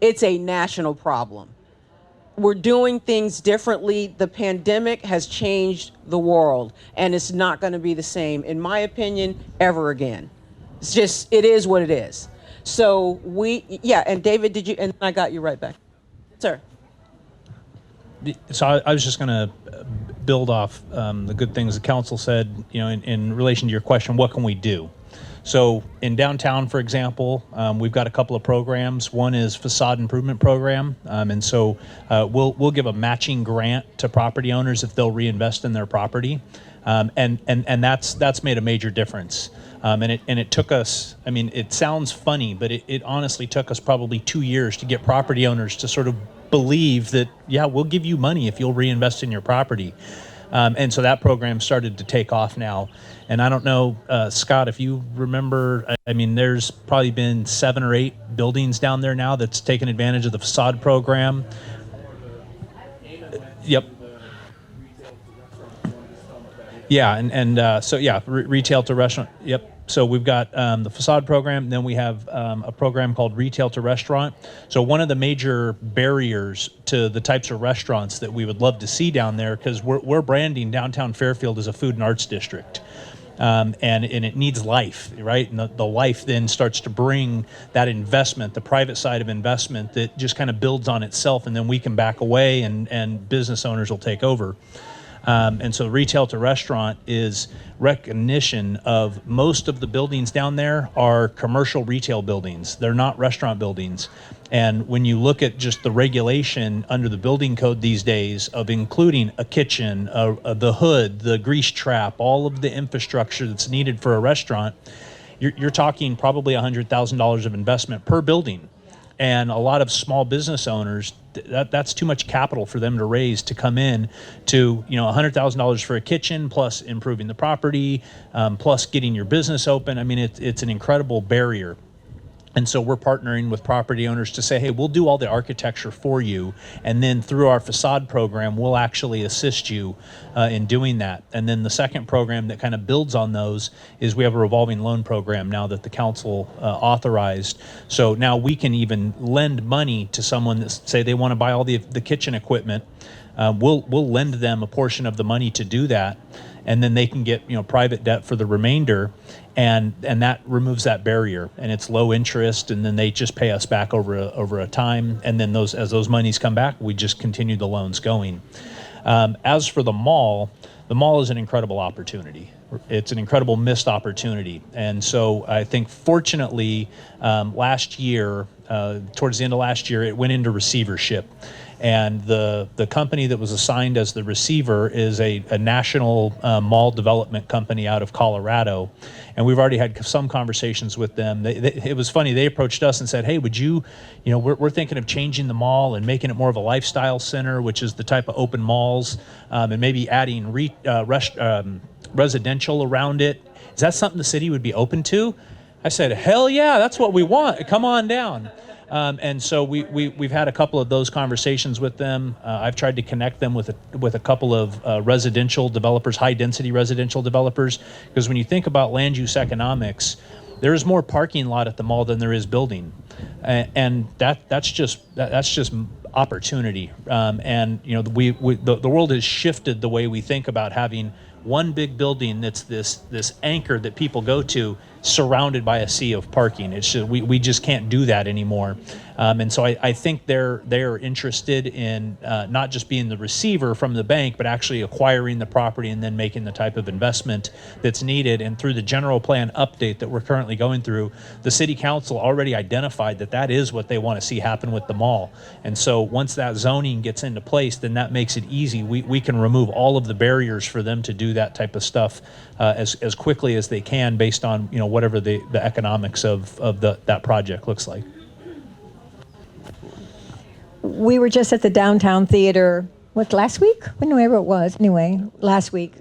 it's a national problem. We're doing things differently. The pandemic has changed the world, and it's not going to be the same, in my opinion, ever again. It is what it is. So and David, and I got you right back. Sir. So I was just going to build off the good things the council said, in relation to your question, what can we do? So in downtown, for example, we've got a couple of programs. One is facade improvement program, and so we'll give a matching grant to property owners if they'll reinvest in their property, and that's made a major difference. And it took us. It sounds funny, but it honestly took us probably 2 years to get property owners to sort of believe that, we'll give you money if you'll reinvest in your property. And so that program started to take off now. And I don't know, Scott, if you remember, there's probably been 7 or 8 buildings down there now that's taken advantage of the facade program. Yep. Yeah, retail to restaurant. Yep. So we've got the facade program, and then we have a program called retail to restaurant. So one of the major barriers to the types of restaurants that we would love to see down there, because we're branding downtown Fairfield as a food and arts district. And it needs life, right? And the life then starts to bring that investment, the private side of investment that just kind of builds on itself, and then we can back away and business owners will take over. And so retail to restaurant is recognition of most of the buildings down there are commercial retail buildings. They're not restaurant buildings. And when you look at just the regulation under the building code these days of including a kitchen, the hood, the grease trap, all of the infrastructure that's needed for a restaurant, you're talking probably $100,000 of investment per building. And a lot of small business owners, that's too much capital for them to raise to come in to, $100,000 for a kitchen, plus improving the property, plus getting your business open. It's an incredible barrier. And so we're partnering with property owners to say, hey, we'll do all the architecture for you. And then through our facade program, we'll actually assist you in doing that. And then the second program that kind of builds on those is we have a revolving loan program now that the council authorized. So now we can even lend money to someone that say they want to buy all the kitchen equipment. We'll lend them a portion of the money to do that. And then they can get private debt for the remainder, and that removes that barrier, and it's low interest, and then they just pay us back over a time, and then as those monies come back, we just continue the loans going. As for the mall is an incredible opportunity. It's an incredible missed opportunity, and so I think fortunately last year, towards the end of last year, it went into receivership. And the company that was assigned as the receiver is a national mall development company out of Colorado. And we've already had some conversations with them. It was funny, they approached us and said, hey, would you, we're thinking of changing the mall and making it more of a lifestyle center, which is the type of open malls, and maybe adding residential around it. Is that something the city would be open to? I said, hell yeah, that's what we want. Come on down. And so we've had a couple of those conversations with them. I've tried to connect them with a couple of residential developers, high density residential developers, because when you think about land use economics, there is more parking lot at the mall than there is building, and that's just opportunity. And the world has shifted the way we think about having one big building that's this anchor that people go to, surrounded by a sea of parking. It's just, we just can't do that anymore. And so I think they're interested in not just being the receiver from the bank, but actually acquiring the property and then making the type of investment that's needed. And through the general plan update that we're currently going through, the city council already identified that is what they want to see happen with the mall. And so once that zoning gets into place, then that makes it easy. We can remove all of the barriers for them to do that type of stuff as quickly as they can, based on whatever the economics of that project looks like. We were just at the downtown theater, last week? Whenever it was, anyway, last week.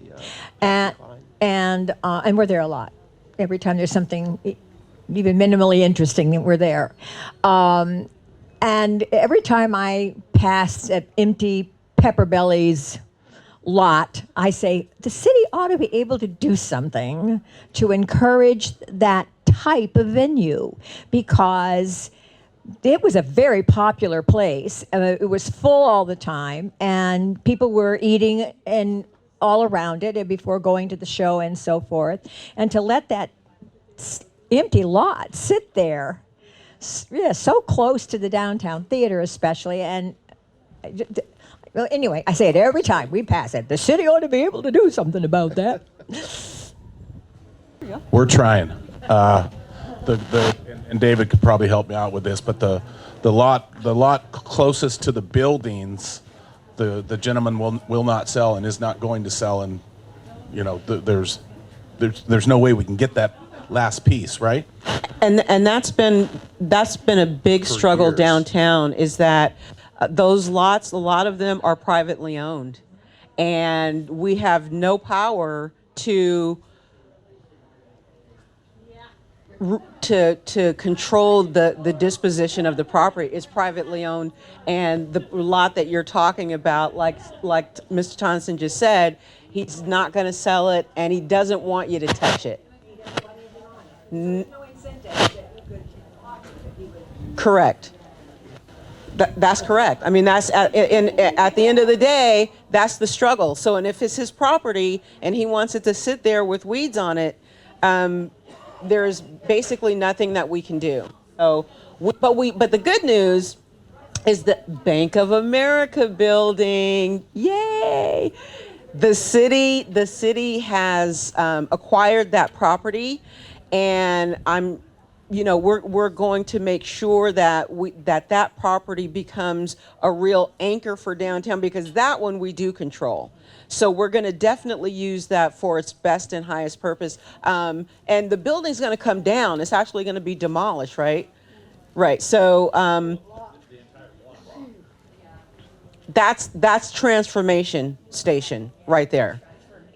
And we're there a lot. Every time there's something even minimally interesting, we're there. And every time I pass an empty Pepper Belly's lot, I say, the city ought to be able to do something to encourage that type of venue, because it was a very popular place. It was full all the time, and people were eating and all around it and before going to the show and so forth. And to let that empty lot sit there, so close to the downtown theater especially, and well, anyway, I say it every time we pass it. The city ought to be able to do something about that. We're trying. And David could probably help me out with this, but the lot closest to the buildings, the gentleman will not sell and is not going to sell, and there's no way we can get that last piece, right? And that's been a big struggle years. downtown, is that those lots, a lot of them are privately owned, and we have no power to control the disposition of the property. It's privately owned, and the lot that you're talking about, like Mr. Tonson just said, he's not going to sell it, and he doesn't want you to touch it. Correct. That's correct. I mean, that's at the end of the day, that's the struggle. So, and if it's his property and he wants it to sit there with weeds on it, there's basically nothing that we can do. So, but the good news is the Bank of America building. Yay! The city has acquired that property, and we're going to make sure that that property becomes a real anchor for downtown, because that one we do control. So we're going to definitely use that for its best and highest purpose. And the building's going to come down. It's actually going to be demolished, right? Right. So that's Transformation Station right there.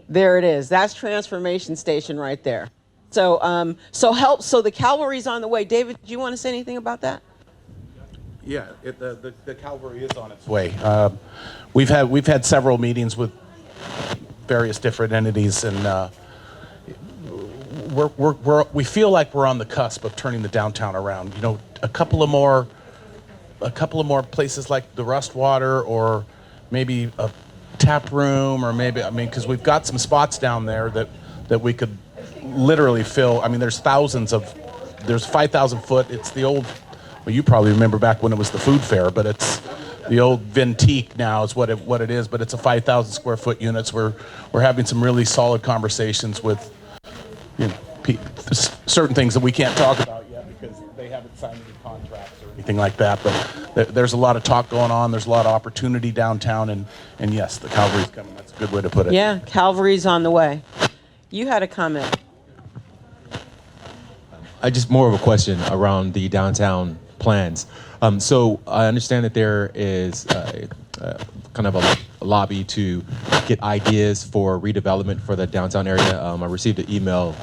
There it is. That's Transformation Station right there. So so the cavalry's on the way. David, do you want to say anything about that? Yeah, the cavalry is on its way. We've had several meetings with various different entities, and we feel like we're on the cusp of turning the downtown around. A couple of more places like the Rust Water, or maybe a tap room, or because we've got some spots down there that we could literally fill. I mean, there's 5,000 foot. It's the old, well, you probably remember back when it was the food fair, but it's the old Ventique now is what it is, but it's a 5,000 square foot units. We're having some really solid conversations with certain things that we can't talk about yet because they haven't signed any contracts or anything like that, but there's a lot of talk going on. There's a lot of opportunity downtown, and yes, the cavalry's coming. That's a good way to put it. Yeah, cavalry's on the way. You had a comment. I just more of a question around the downtown plans. So I understand that there is kind of a lobby to get ideas for redevelopment for the downtown area. I received an email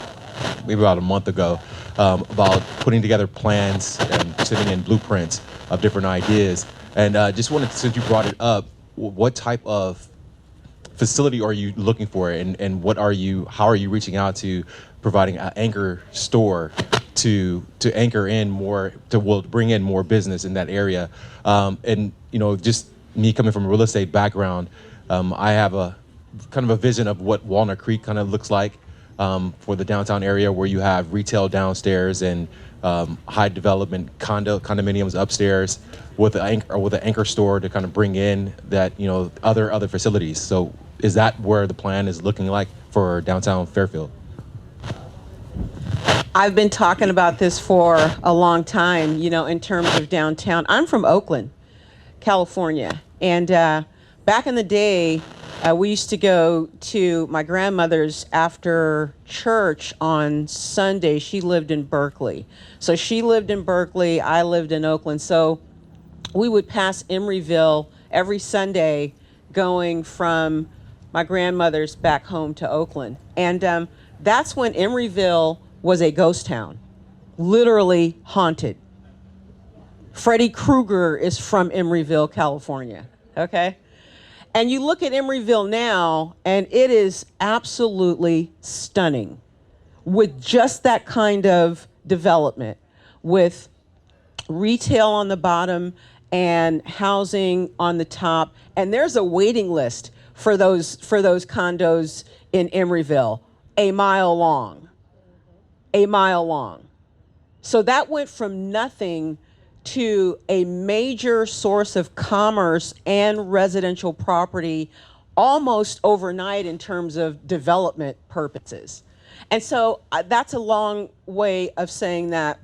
maybe about a month ago, about putting together plans and sending in blueprints of different ideas. And just wanted, since you brought it up, what type of facility are you looking for, and how are you reaching out to providing an anchor store to anchor in more, to bring in more business in that area? And just me coming from a real estate background, I have a kind of a vision of what Walnut Creek kind of looks like for the downtown area, where you have retail downstairs and high development condominiums upstairs with an anchor store to kind of bring in that other facilities. So is that where the plan is looking like for downtown Fairfield? I've been talking about this for a long time, in terms of downtown. I'm from Oakland, California. And back in the day, we used to go to my grandmother's after church on Sunday. She lived in Berkeley. So she lived in Berkeley, I lived in Oakland. So we would pass Emeryville every Sunday going from my grandmother's back home to Oakland. And that's when Emeryville was a ghost town, literally haunted. Freddy Krueger is from Emeryville, California, okay? And you look at Emeryville now, and it is absolutely stunning with just that kind of development, with retail on the bottom and housing on the top. And there's a waiting list for those condos in Emeryville, a mile long. So that went from nothing to a major source of commerce and residential property almost overnight in terms of development purposes. And so that's a long way of saying that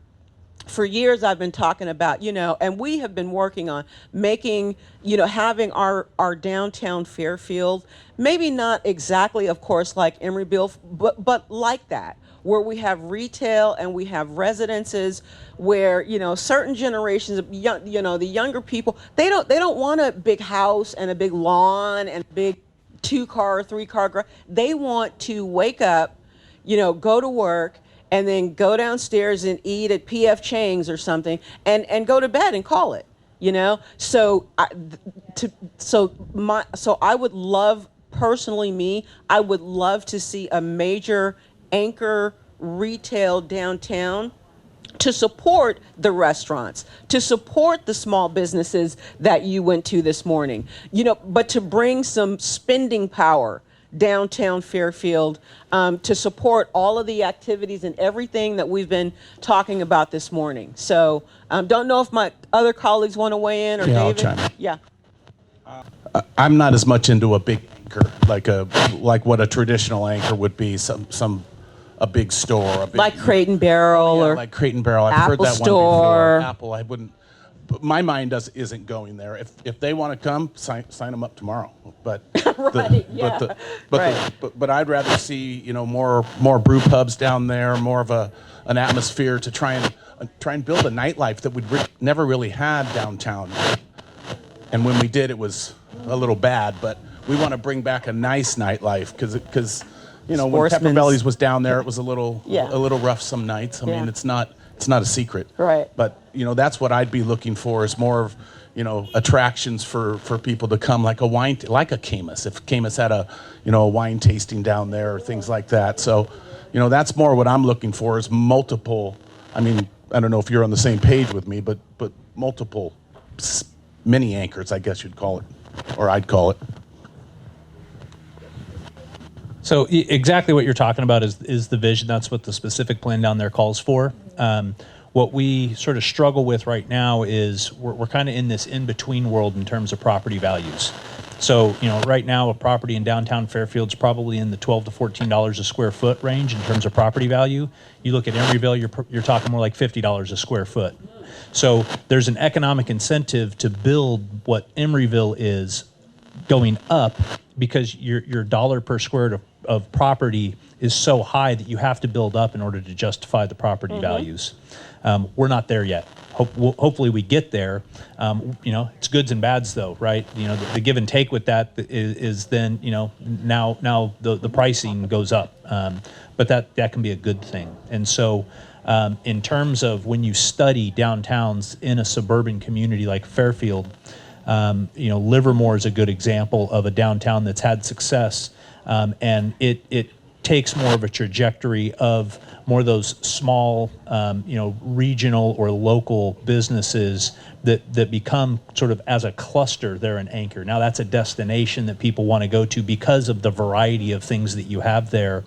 for years I've been talking about, and we have been working on making, having our downtown Fairfield, maybe not exactly, of course, like Emeryville, but like that, where we have retail and we have residences where, certain generations of the younger people, they don't want a big house and a big lawn and a big 2-car, 3-car garage. They want to wake up, go to work, and then go downstairs and eat at P.F. Chang's or something, and go to bed and call it, So I would love, personally I would love to see a major anchor retail downtown to support the restaurants, to support the small businesses that you went to this morning, but to bring some spending power downtown Fairfield to support all of the activities and everything that we've been talking about this morning. So don't know if my other colleagues want to weigh in, or Yeah, I'll David. chime in. Yeah. I'm not as much into a big anchor, like what a traditional anchor would be, a big store, a big, Like Crate and Barrel, or like Crate and Barrel. I've heard Apple that Store. one before. Apple, I wouldn't. But my mind isn't going there. If they want to come, sign them up tomorrow. But but I'd rather see more brew pubs down there, more of an atmosphere to try and build a nightlife that we'd never really had downtown. And when we did, it was a little bad. But we want to bring back a nice nightlife because when Pepper Belly's was down there, it was a little rough some nights. I mean, it's not a secret. Right. But that's what I'd be looking for, is more of attractions for people to come, like a Camus. If Camus had a wine tasting down there or things like that. So that's more what I'm looking for, is multiple. I mean, I don't know if you're on the same page with me, but multiple mini anchors, I guess you'd call it, or I'd call it. So exactly what you're talking about is the vision. That's what the specific plan down there calls for. What we sort of struggle with right now is we're kind of in this in-between world in terms of property values. So, right now a property in downtown Fairfield's probably in the $12 to $14 a square foot range in terms of property value. You look at Emeryville, you're talking more like $50 a square foot. So there's an economic incentive to build what Emeryville is going up, because your dollar per square of property is so high that you have to build up in order to justify the property values. We're not there yet. hopefully we get there. It's goods and bads though, right? The give and take with that is then, now the pricing goes up. But that can be a good thing. And so in terms of when you study downtowns in a suburban community like Fairfield, Livermore is a good example of a downtown that's had success. And it takes more of a trajectory of more of those small, regional or local businesses that become sort of as a cluster, they're an anchor. Now that's a destination that people want to go to because of the variety of things that you have there.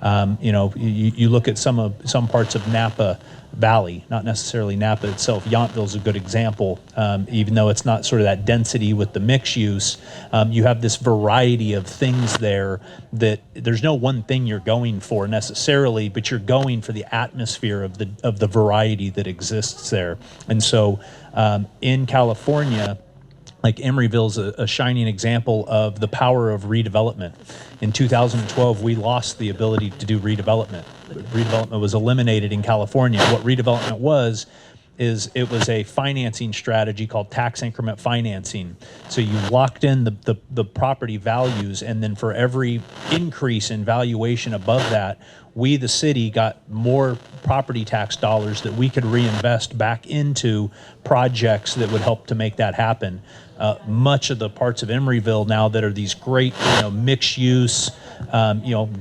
You look at some parts of Napa Valley, not necessarily Napa itself. Yountville's a good example. Even though it's not sort of that density with the mixed use, you have this variety of things there that there's no one thing you're going for necessarily, but you're going for the atmosphere of the variety that exists there. And so in California, like Emeryville's a shining example of the power of redevelopment. In 2012, we lost the ability to do redevelopment. Redevelopment was eliminated in California. What redevelopment was it was a financing strategy called tax increment financing. So you locked in the property values, and then for every increase in valuation above that, we, the city, got more property tax dollars that we could reinvest back into projects that would help to make that happen. Much of the parts of Emeryville now that are these great, mixed use,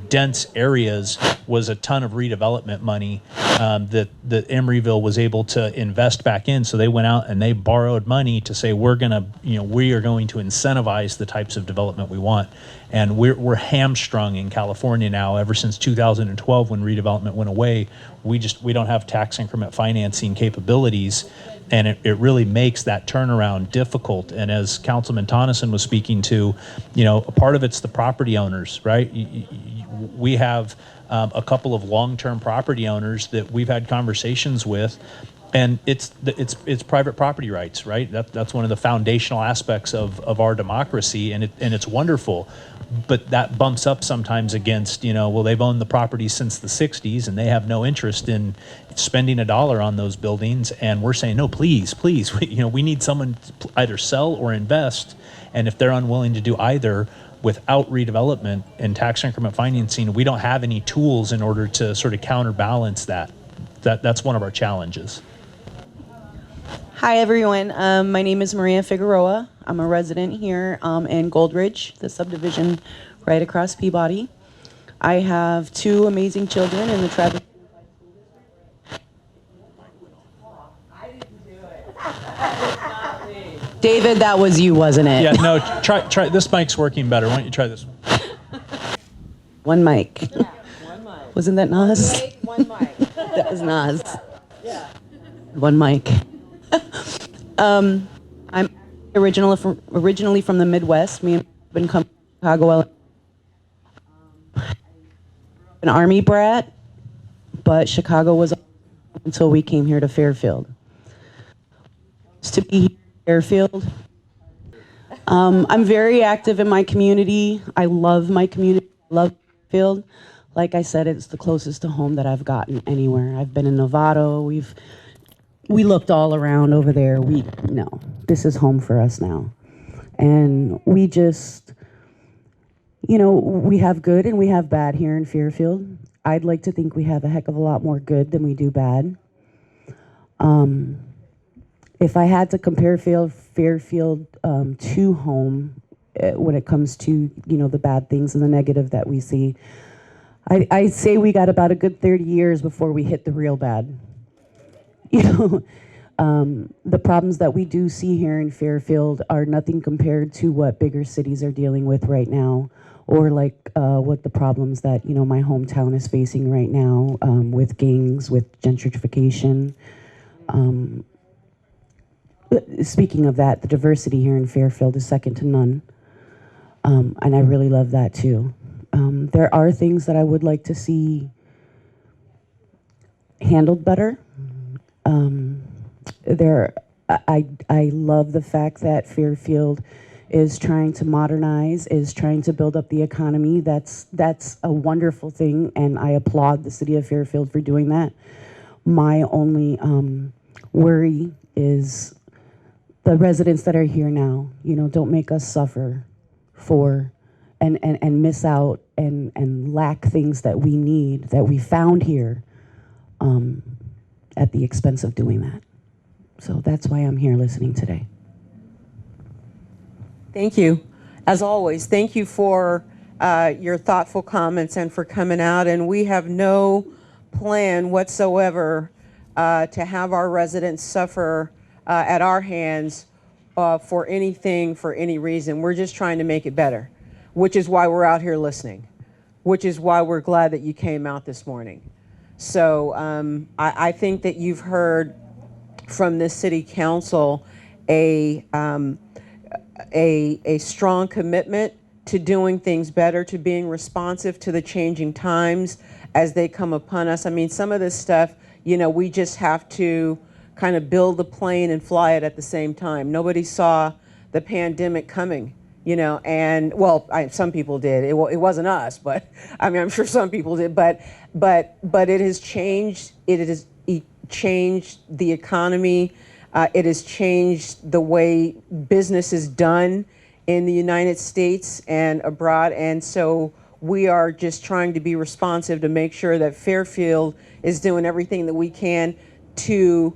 dense areas was a ton of redevelopment money that Emeryville was able to invest back in. So they went out and they borrowed money to say we are going to incentivize the types of development we want. And we're hamstrung in California now. Ever since 2012, when redevelopment went away, we don't have tax increment financing capabilities. And it really makes that turnaround difficult. And as Councilman Tonneson was speaking to, a part of it's the property owners, right? We have a couple of long-term property owners that we've had conversations with, and it's private property rights, right? That's one of the foundational aspects of our democracy, and it's wonderful. But that bumps up sometimes against, they've owned the property since the 60s and they have no interest in spending a dollar on those buildings. And we're saying, no, please, we need someone to either sell or invest. And if they're unwilling to do either, without redevelopment and tax increment financing, we don't have any tools in order to sort of counterbalance that. That's one of our challenges. Hi, everyone. My name is Maria Figueroa. I'm a resident here in Goldridge, the subdivision right across Peabody. I have two amazing children in the Travis. David, that was you, wasn't it? Yeah, no, try. This mic's working better. Why don't you try this one? One mic. Yeah, one mic. Wasn't that Nas? One mic. That was Nas. Yeah. One mic. I'm originally from the Midwest. Me and my husband come from Chicago. An Army brat, but Chicago was until we came here to Fairfield. To be here in Fairfield, I'm very active in my community. I love my community. I love Fairfield. Like I said, it's the closest to home that I've gotten anywhere. I've been in Novato. We looked all around over there. This is home for us now. And we just, we have good and we have bad here in Fairfield. I'd like to think we have a heck of a lot more good than we do bad. If I had to compare Fairfield to home when it comes to, the bad things and the negative that we see, I'd say we got about a good 30 years before we hit the real bad. The problems that we do see here in Fairfield are nothing compared to what bigger cities are dealing with right now, or like what the problems that my hometown is facing right now with gangs, with gentrification. Speaking of that, the diversity here in Fairfield is second to none, and I really love that too. There are things that I would like to see handled better. I love the fact that Fairfield is trying to modernize, is trying to build up the economy. That's a wonderful thing, and I applaud the city of Fairfield for doing that. My only worry is the residents that are here now, don't make us suffer for and miss out and lack things that we need, that we found here at the expense of doing that. So that's why I'm here listening today. Thank you. As always, thank you for your thoughtful comments and for coming out. And we have no plan whatsoever to have our residents suffer at our hands for anything, for any reason. We're just trying to make it better, which is why we're out here listening, which is why we're glad that you came out this morning. So I think that you've heard from this city council a strong commitment to doing things better, to being responsive to the changing times as they come upon us. I mean, some of this stuff, we just have to kind of build the plane and fly it at the same time. Nobody saw the pandemic coming, and well, some people did. It wasn't us, but I mean, I'm sure some people did. But it has changed. It has changed the economy. It has changed the way business is done in the United States and abroad. And so we are just trying to be responsive to make sure that Fairfield is doing everything that we can to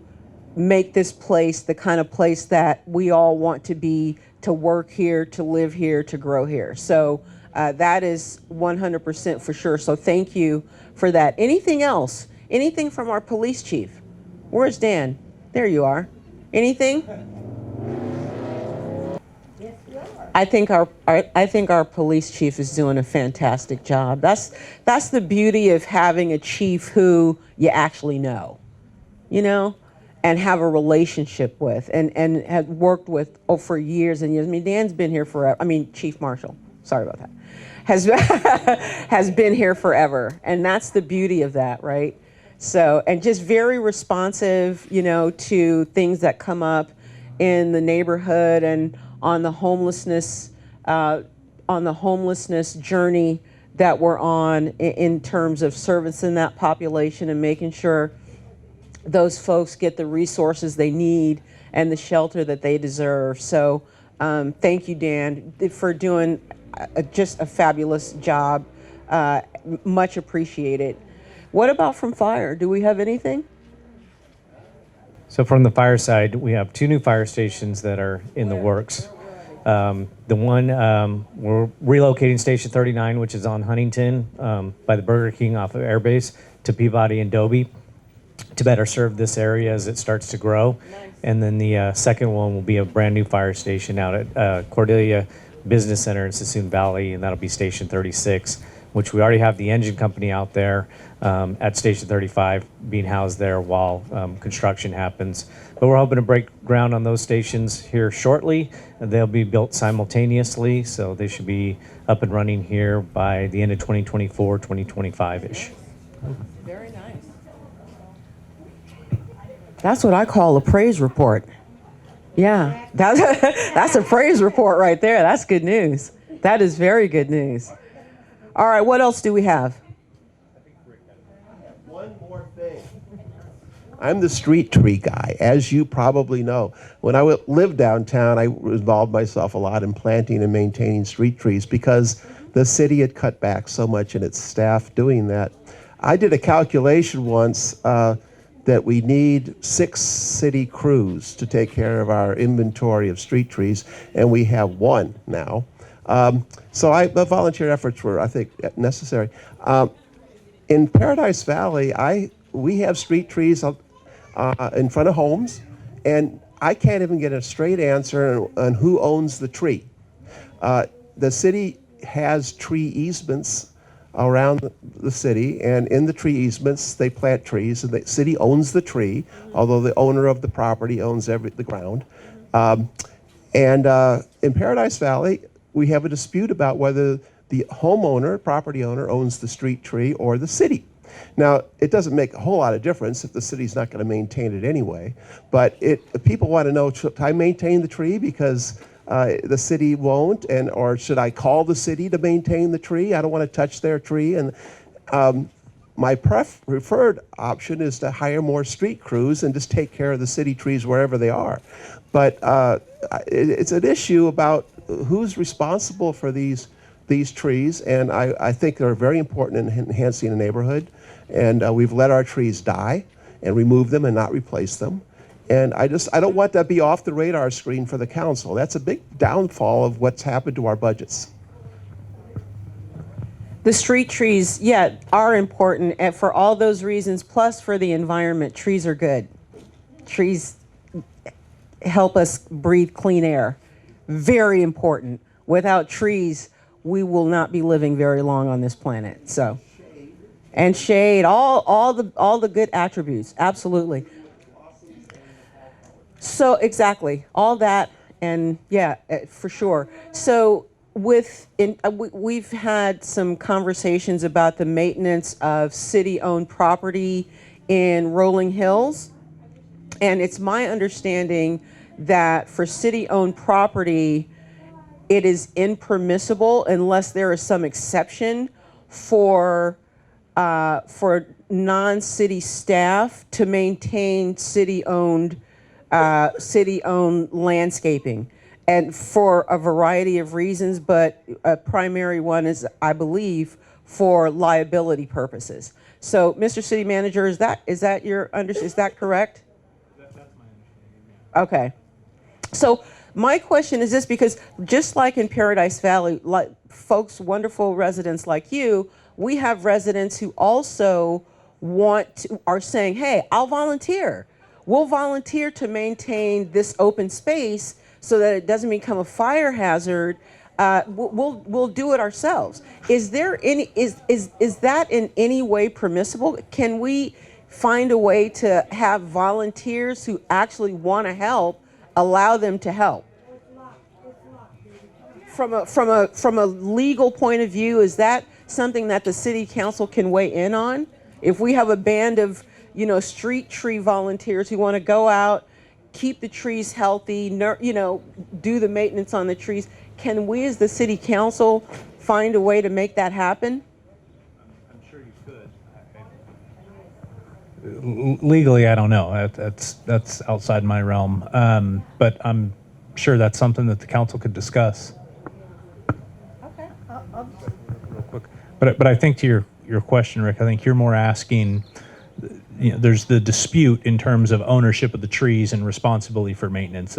make this place the kind of place that we all want to be, to work here, to live here, to grow here. So that is 100% for sure. So thank you for that. Anything else? Anything from our police chief? Where's Dan? There you are. Anything? I think our police chief is doing a fantastic job. That's the beauty of having a chief who you actually know, and have a relationship with, and have worked with for years and years. I mean, Dan's been here forever. I mean, Chief Marshall. Sorry about that. Has been here forever, and that's the beauty of that, right? So, and just very responsive, to things that come up in the neighborhood and on the homelessness journey that we're on in terms of servicing that population and making sure those folks get the resources they need and the shelter that they deserve. So thank you, Dan, for doing just a fabulous job. Much appreciated. What about from fire? Do we have anything? So from the fire side, we have 2 new fire stations that are in the works. The one, we're relocating Station 39, which is on Huntington by the Burger King off of Air Base, to Peabody and Dobie to better serve this area as it starts to grow. Nice. And then the second one will be a brand new fire station out at Cordelia Business Center in Sassoon Valley, and that'll be Station 36, which we already have the engine company out there at Station 35 being housed there while construction happens. But we're hoping to break ground on those stations here shortly. They'll be built simultaneously, so they should be up and running here by the end of 2024, 2025-ish. Very nice. That's what I call a praise report. Yeah, that's a praise report right there. That's good news. That is very good news. All right, what else do we have? One more thing. I'm the street tree guy, as you probably know. When I lived downtown, I involved myself a lot in planting and maintaining street trees because the city had cut back so much in its staff doing that. I did a calculation once that we need 6 city crews to take care of our inventory of street trees, and we have 1 now. So the volunteer efforts were, I think, necessary. In Paradise Valley, we have street trees in front of homes, and I can't even get a straight answer on who owns the tree. The city has tree easements around the city, and in the tree easements, they plant trees, and the city owns the tree, although the owner of the property owns the ground. In Paradise Valley, we have a dispute about whether the homeowner, property owner, owns the street tree or the city. Now, it doesn't make a whole lot of difference if the city's not going to maintain it anyway, but people want to know, should I maintain the tree because the city won't, or should I call the city to maintain the tree? I don't want to touch their tree. And my preferred option is to hire more street crews and just take care of the city trees wherever they are. But it's an issue about who's responsible for these trees, and I think they're very important in enhancing a neighborhood. And we've let our trees die and remove them and not replace them. And I don't want that to be off the radar screen for the council. That's a big downfall of what's happened to our budgets. The street trees, yeah, are important and for all those reasons, plus for the environment. Trees are good. Trees help us breathe clean air. Very important. Without trees, we will not be living very long on this planet. So, and shade, all the good attributes, absolutely. So exactly, all that, and yeah, for sure. So we've had some conversations about the maintenance of city-owned property in Rolling Hills, and it's my understanding that for city-owned property, it is impermissible unless there is some exception for non-city staff to maintain city-owned landscaping, and for a variety of reasons, but a primary one is, I believe, for liability purposes. So, Mr. City Manager, is that your is that correct? That's my understanding. Okay. So my question is this, because just like in Paradise Valley, like folks, wonderful residents like you, we have residents who also are saying, hey, I'll volunteer. We'll volunteer to maintain this open space so that it doesn't become a fire hazard. We'll do it ourselves. Is there any is that in any way permissible? Can we find a way to have volunteers who actually want to help, allow them to help? From a legal point of view, is that something that the city council can weigh in on? If we have a band of, street tree volunteers who want to go out, keep the trees healthy, do the maintenance on the trees, can we as the city council find a way to make that happen? I'm sure you could. Legally, I don't know. That's outside my realm. But I'm sure that's something that the council could discuss. Okay. Real quick. But I think to your question, Rick, I think you're more asking, there's the dispute in terms of ownership of the trees and responsibility for maintenance.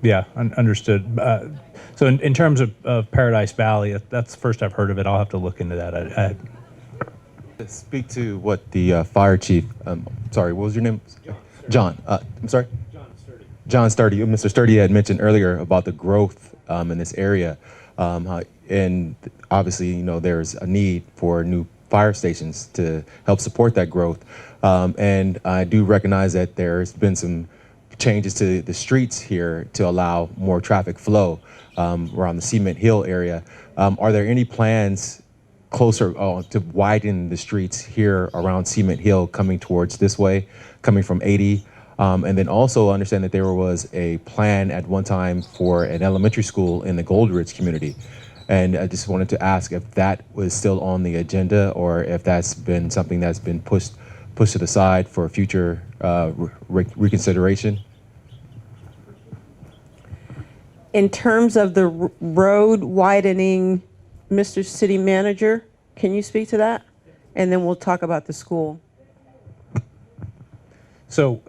Yeah, understood. So in terms of Paradise Valley, that's the first I've heard of it. I'll have to look into that. To speak to what the fire chief, sorry, what was your name? John. I'm sorry? John Sturdy. Mr. Sturdy had mentioned earlier about the growth in this area. And obviously, there's a need for new fire stations to help support that growth. And I do recognize that there's been some changes to the streets here to allow more traffic flow around the Cement Hill area. Are there any plans closer to widen the streets here around Cement Hill coming towards this way, coming from 80? And then also understand that there was a plan at one time for an elementary school in the Gold Ridge community. And I just wanted to ask if that was still on the agenda or if that's been something that's been pushed to the side for future reconsideration. In terms of the road widening, Mr. City Manager, can you speak to that? And then we'll talk about the school. So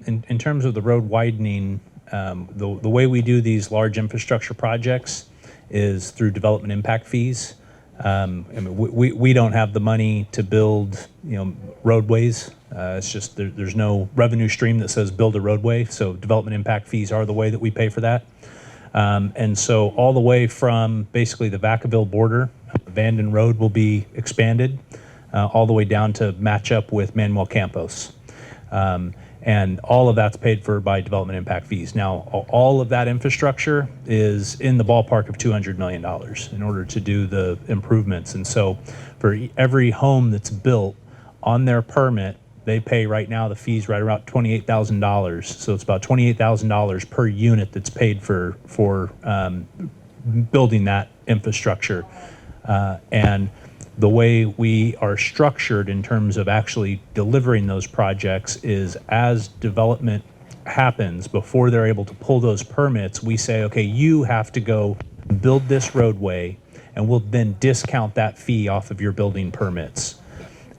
in terms of the road widening, the way we do these large infrastructure projects is through development impact fees. We don't have the money to build, roadways. It's just there's no revenue stream that says build a roadway. So development impact fees are the way that we pay for that. And so all the way from basically the Vacaville border, Vanden Road will be expanded all the way down to match up with Manuel Campos. And all of that's paid for by development impact fees. Now, all of that infrastructure is in the ballpark of $200 million in order to do the improvements. And so for every home that's built on their permit, they pay right now the fees right around $28,000. So it's about $28,000 per unit that's paid for building that infrastructure. And The way we are structured in terms of actually delivering those projects is as development happens, before they're able to pull those permits, we say, okay, you have to go build this roadway, and we'll then discount that fee off of your building permits.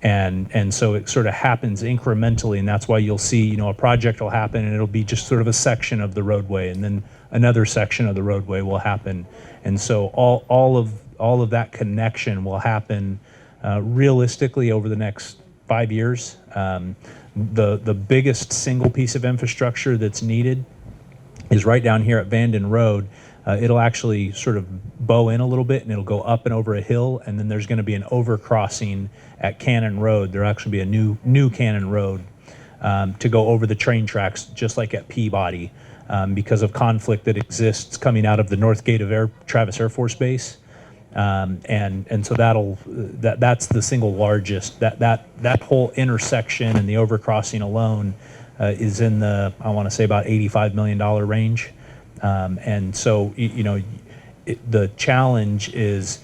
And so it sort of happens incrementally, and that's why you'll see, a project will happen and it'll be just sort of a section of the roadway, and then another section of the roadway will happen. And so all of that connection will happen realistically over the next 5 years. The biggest single piece of infrastructure that's needed is right down here at Vanden Road. It'll actually sort of bow in a little bit, and it'll go up and over a hill, and then there's going to be an overcrossing at Cannon Road. There'll actually be a new Cannon Road to go over the train tracks, just like at Peabody, because of conflict that exists coming out of the north gate of Travis Air Force Base. And so that's the single largest. That whole intersection and the overcrossing alone is in the, I want to say, about $85 million range. And so, the challenge is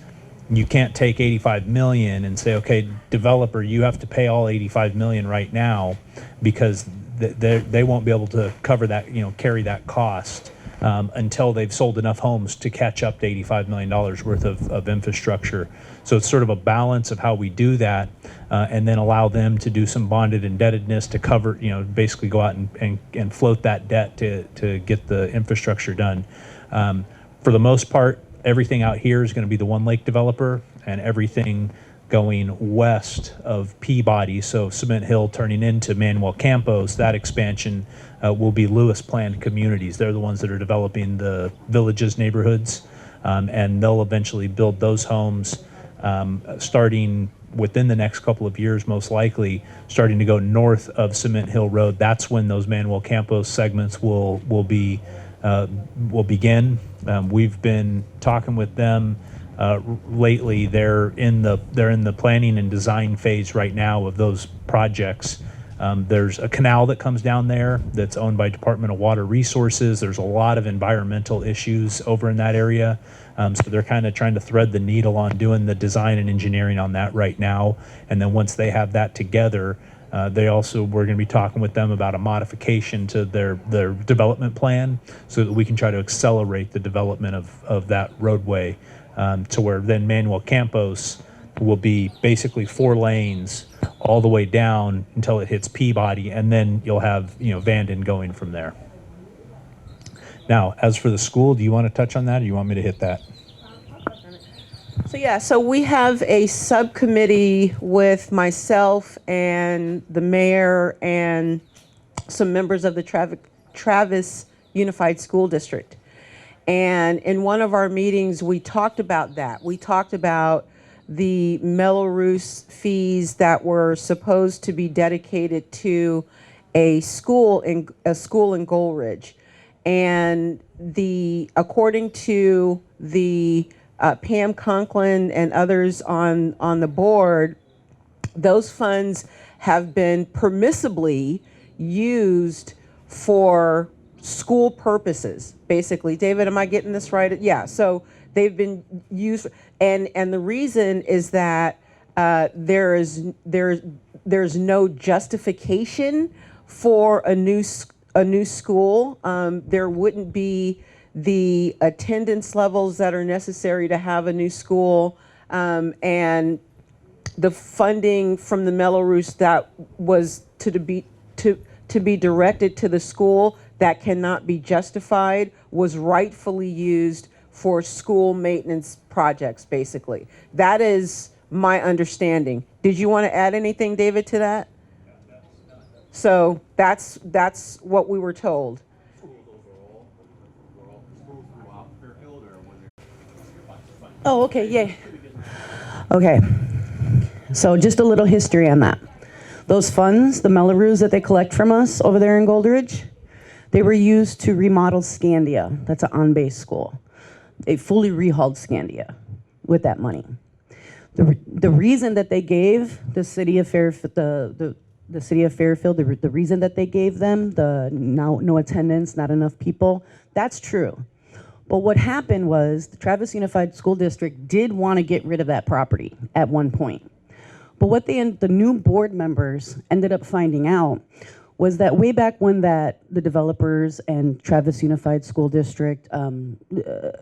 you can't take 85 million and say, okay, developer, you have to pay all 85 million right now, because they won't be able to cover that, carry that cost until they've sold enough homes to catch up to $85 million worth of infrastructure. So it's sort of a balance of how we do that, and then allow them to do some bonded indebtedness to cover, basically go out and float that debt to get the infrastructure done. For the most part, everything out here is going to be the One Lake developer, and everything going west of Peabody, so Cement Hill turning into Manuel Campos, that expansion will be Lewis Planned Communities. They're the ones that are developing the villages, neighborhoods, and they'll eventually build those homes starting within the next couple of years, most likely, starting to go north of Cement Hill Road. That's when those Manuel Campos segments will begin. We've been talking with them lately. They're in the planning and design phase right now of those projects. There's a canal that comes down there that's owned by Department of Water Resources. There's a lot of environmental issues over in that area. So they're kind of trying to thread the needle on doing the design and engineering on that right now. And then once they have that together, we're going to be talking with them about a modification to their development plan, so that we can try to accelerate the development of that roadway, to where then Manuel Campos will be basically 4 lanes all the way down until it hits Peabody, and then you'll have Vanden going from there. Now, as for the school, do you want to touch on that, or do you want me to hit that? So we have a subcommittee with myself and the mayor and some members of the Travis Unified School District. And in one of our meetings, we talked about that. We talked about the Mello-Roos fees that were supposed to be dedicated to a school in Gold Ridge. And according to the Pam Conklin and others on the board, those funds have been permissibly used for school purposes, basically. David, am I getting this right? Yeah, so they've been used, and the reason is that there's no justification for a new school. There wouldn't be the attendance levels that are necessary to have a new school, and the funding from the Mello-Roos that was to be directed to the school that cannot be justified was rightfully used for school maintenance projects, basically. That is my understanding. Did you want to add anything, David, to that? So that's what we were told. Oh, okay, yeah. Okay, so just a little history on that. Those funds, the Mello-Roos that they collect from us over there in Gold Ridge, they were used to remodel Scandia. That's an on-base school. They fully rehauled Scandia with that money. The reason that they gave the city of Fairfield, the city of Fairfield, the reason that they gave them the no attendance, not enough people, that's true. But what happened was the Travis Unified School District did want to get rid of that property at one point. But what the new board members ended up finding out was that way back when the developers and Travis Unified School District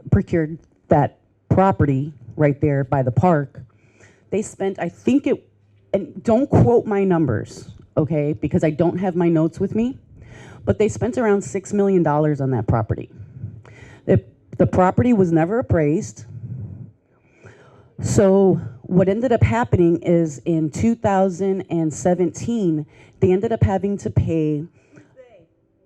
procured that property right there by the park, they spent, I think and don't quote my numbers, okay, because I don't have my notes with me, but they spent around $6 million on that property. The property was never appraised. So what ended up happening is in 2017, they ended up having to pay,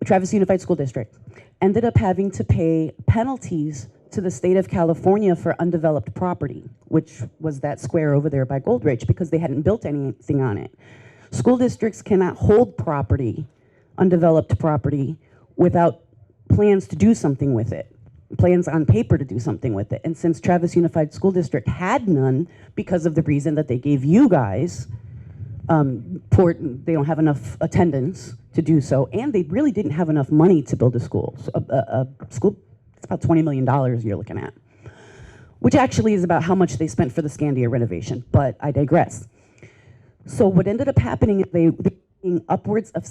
Travis Unified School District, ended up having to pay penalties to the state of California for undeveloped property, which was that square over there by Gold Ridge, because they hadn't built anything on it. School districts cannot hold property, undeveloped property, without plans to do something with it. Plans on paper to do something with it. And since Travis Unified School District had none because of the reason that they gave you guys, they don't have enough attendance to do so, and they really didn't have enough money to build a school. So a school, it's about $20 million you're looking at, which actually is about how much they spent for the Scandia renovation, but I digress. So what ended up happening is they were paying upwards of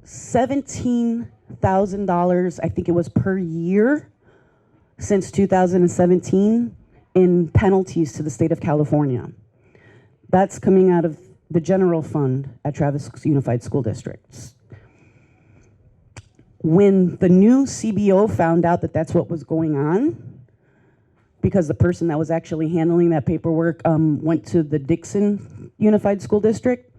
$17,000, I think it was per year, since 2017 in penalties to the state of California. That's coming out of the general fund at Travis Unified School District. When the new CBO found out that that's what was going on, because the person that was actually handling that paperwork went to the Dixon Unified School District,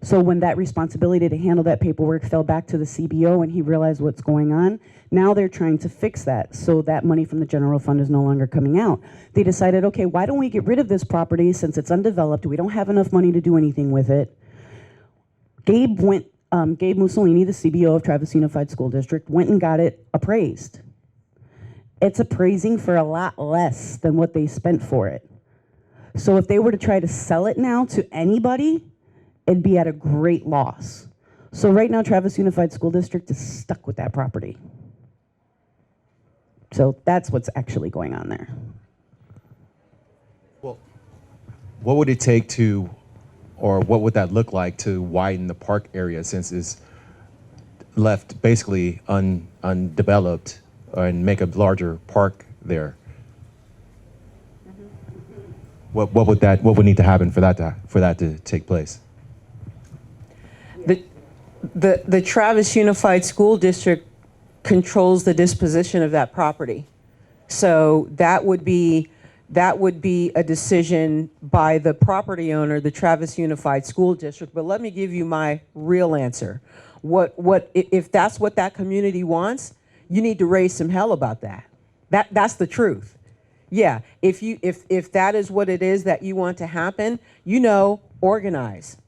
so when that responsibility to handle that paperwork fell back to the CBO and he realized what's going on, now they're trying to fix that so that money from the general fund is no longer coming out. They decided, okay, why don't we get rid of this property since it's undeveloped, we don't have enough money to do anything with it. Gabe Mussolini, the CBO of Travis Unified School District, went and got it appraised. It's appraising for a lot less than what they spent for it. So if they were to try to sell it now to anybody, it'd be at a great loss. So right now, Travis Unified School District is stuck with that property. So that's what's actually going on there. Well, what would it take to, or what would that look like to widen the park area since it's left basically undeveloped and make a larger park there? What would need to happen for that to take place? The Travis Unified School District controls the disposition of that property. So that would be a decision by the property owner, the Travis Unified School District. But let me give you my real answer. If that's what that community wants, you need to raise some hell about that. That's the truth. Yeah, if that is what it is that you want to happen, organize.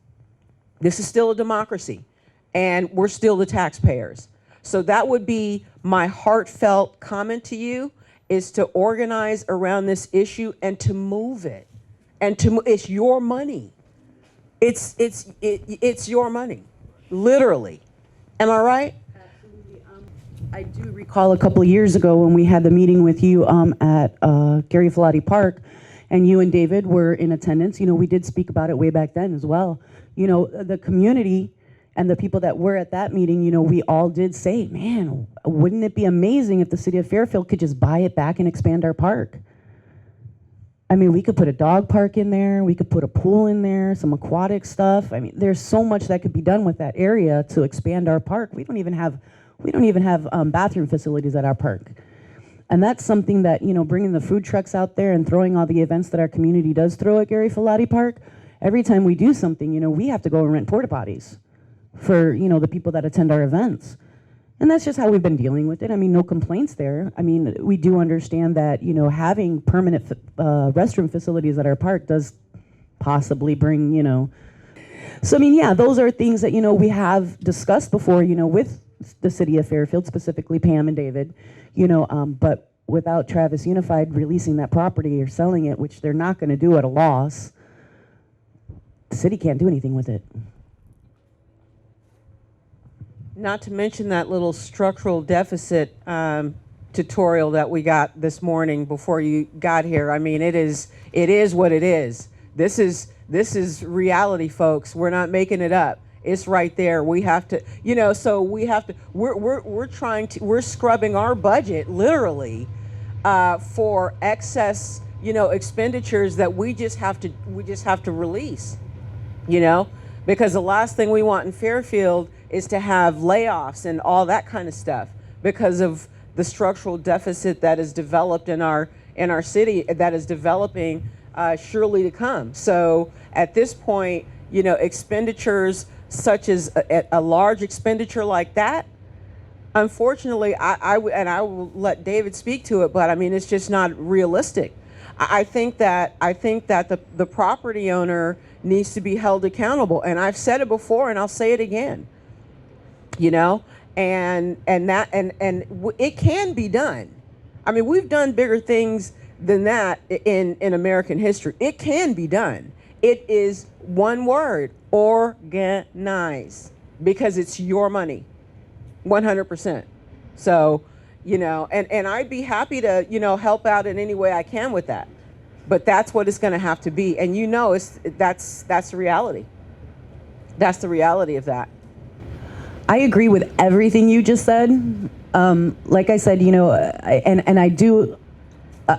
This is still a democracy, and we're still the taxpayers. So that would be my heartfelt comment to you, is to organize around this issue and to move it. And it's your money. It's your money, literally. Am I right? Absolutely. I do recall a couple of years ago when we had the meeting with you at Gary Filati Park, and you and David were in attendance. We did speak about it way back then as well. The community and the people that were at that meeting, we all did say, man, wouldn't it be amazing if the city of Fairfield could just buy it back and expand our park? I mean, we could put a dog park in there, we could put a pool in there, some aquatic stuff. I mean, there's so much that could be done with that area to expand our park. We don't even have bathroom facilities at our park. And that's something that, bringing the food trucks out there and throwing all the events that our community does throw at Gary Filati Park, every time we do something, we have to go and rent porta potties for, the people that attend our events. And that's just how we've been dealing with it. I mean, no complaints there. I mean, we do understand that, having permanent restroom facilities at our park does possibly bring, So, I mean, yeah, those are things that, we have discussed before, with the city of Fairfield, specifically Pam and David, but without Travis Unified releasing that property or selling it, which they're not going to do at a loss, the city can't do anything with it. Not to mention that little structural deficit to tutorial that we got this morning before you got here. I mean, it is what it is. This is reality, folks. We're not making it up. It's right there. We have to, so we have to, we're scrubbing our budget literally for excess, expenditures that we just have to release, because the last thing we want in Fairfield is to have layoffs and all that kind of stuff because of the structural deficit that is developed in our city, that is developing surely to come. So at this point, expenditures such as a large expenditure like that, unfortunately, I will let David speak to it, but I mean, it's just not realistic. I think that the property owner needs to be held accountable, and I've said it before, and I'll say it again. And it can be done. I mean, we've done bigger things than that in American history. It can be done. It is one word: organize, because it's your money, 100%. So, and I'd be happy to, help out in any way I can with that. But that's what it's going to have to be. And that's the reality. That's the reality of that. I agree with everything you just said. Like I said, and I do,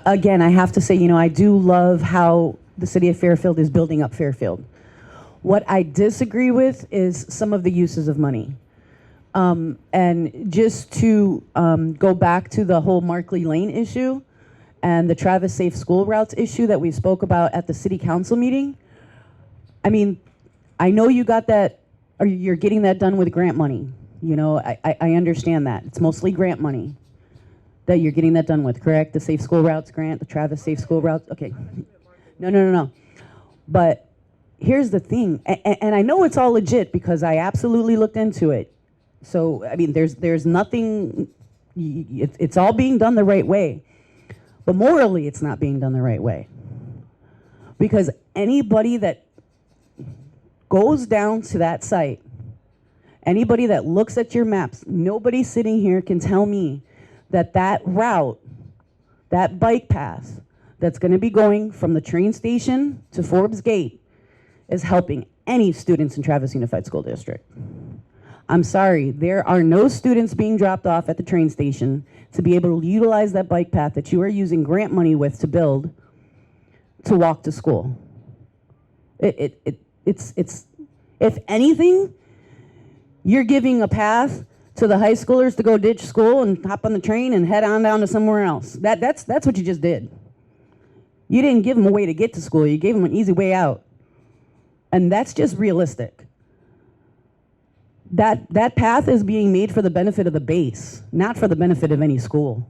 again, I have to say, I do love how the city of Fairfield is building up Fairfield. What I disagree with is some of the uses of money. And just to go back to the whole Markley Lane issue and the Travis Safe School Routes issue that we spoke about at the city council meeting, I mean, I know you got that, or you're getting that done with grant money. I understand that. It's mostly grant money that you're getting that done with, correct? The Safe School Routes grant, the Travis Safe School Routes, okay. No. But here's the thing, and I know it's all legit because I absolutely looked into it. So, I mean, there's nothing, it's all being done the right way. But morally, it's not being done the right way. Because anybody that goes down to that site, anybody that looks at your maps, nobody sitting here can tell me that that route, that bike path that's going to be going from the train station to Forbes Gate is helping any students in Travis Unified School District. I'm sorry, there are no students being dropped off at the train station to be able to utilize that bike path that you are using grant money with to build to walk to school. It's if anything, you're giving a path to the high schoolers to go ditch school and hop on the train and head on down to somewhere else. That's what you just did. You didn't give them a way to get to school, you gave them an easy way out. And that's just realistic. That path is being made for the benefit of the base, not for the benefit of any school.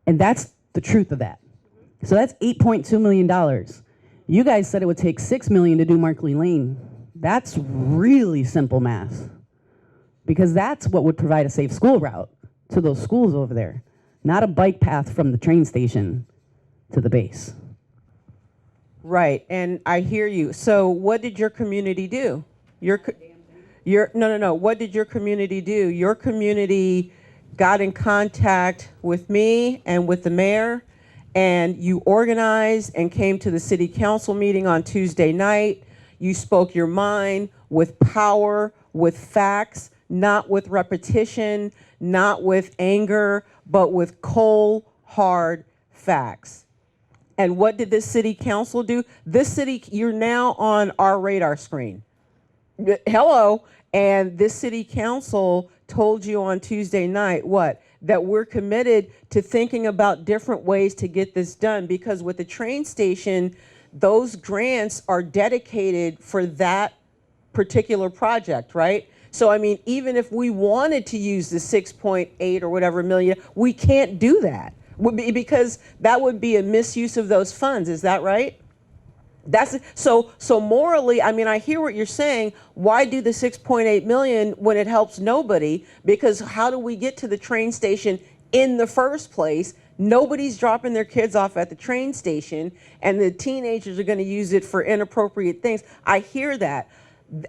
And that's the truth of that. So that's $8.2 million. You guys said it would take $6 million to do Markley Lane. That's really simple math, because that's what would provide a safe school route to those schools over there, not a bike path from the train station to the base. Right, and I hear you. So what did your community do? No. What did your community do? Your community got in contact with me and with the mayor, and you organized and came to the city council meeting on Tuesday night. You spoke your mind with power, with facts, not with repetition, not with anger, but with cold, hard facts. And what did this city council do? This city, you're now on our radar screen. Hello. And this city council told you on Tuesday night, what? That we're committed to thinking about different ways to get this done, because with the train station, those grants are dedicated for that particular project, right? So, I mean, even if we wanted to use the 6.8 or whatever million, we can't do that, because that would be a misuse of those funds. Is that right? So morally, I mean, I hear what you're saying. Why do the 6.8 million when it helps nobody? Because how do we get to the train station in the first place? Nobody's dropping their kids off at the train station, and the teenagers are going to use it for inappropriate things. I hear that.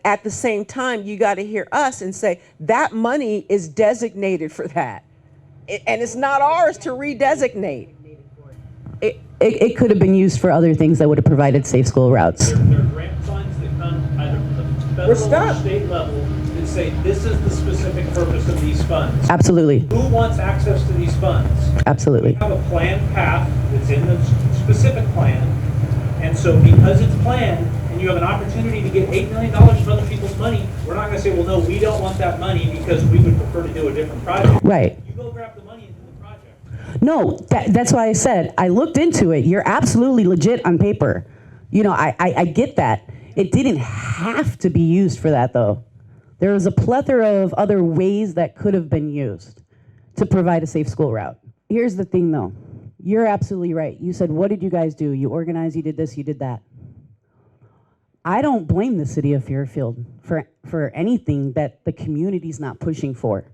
At the same time, you got to hear us and say that money is designated for that. And it's not ours to redesignate. It could have been used for other things that would have provided safe school routes. There are grant funds that come either from the federal or stuck. state level that say this is the specific purpose of these funds. Absolutely. Who wants access to these funds? Absolutely. We have a planned path that's in the specific plan. And so because it's planned and you have an opportunity to get $8 million from other people's money, we're not going to say, well, no, we don't want that money because we would prefer to do a different project. Right. You go grab the money and do the project. No, that's why I said I looked into it. You're absolutely legit on paper. You know, I get that. It didn't have to be used for that, though. There was a plethora of other ways that could have been used to provide a safe school route. Here's the thing, though. You're absolutely right. You said, what did you guys do? You organized, you did this, you did that. I don't blame the city of Fairfield for anything that the community's not pushing for.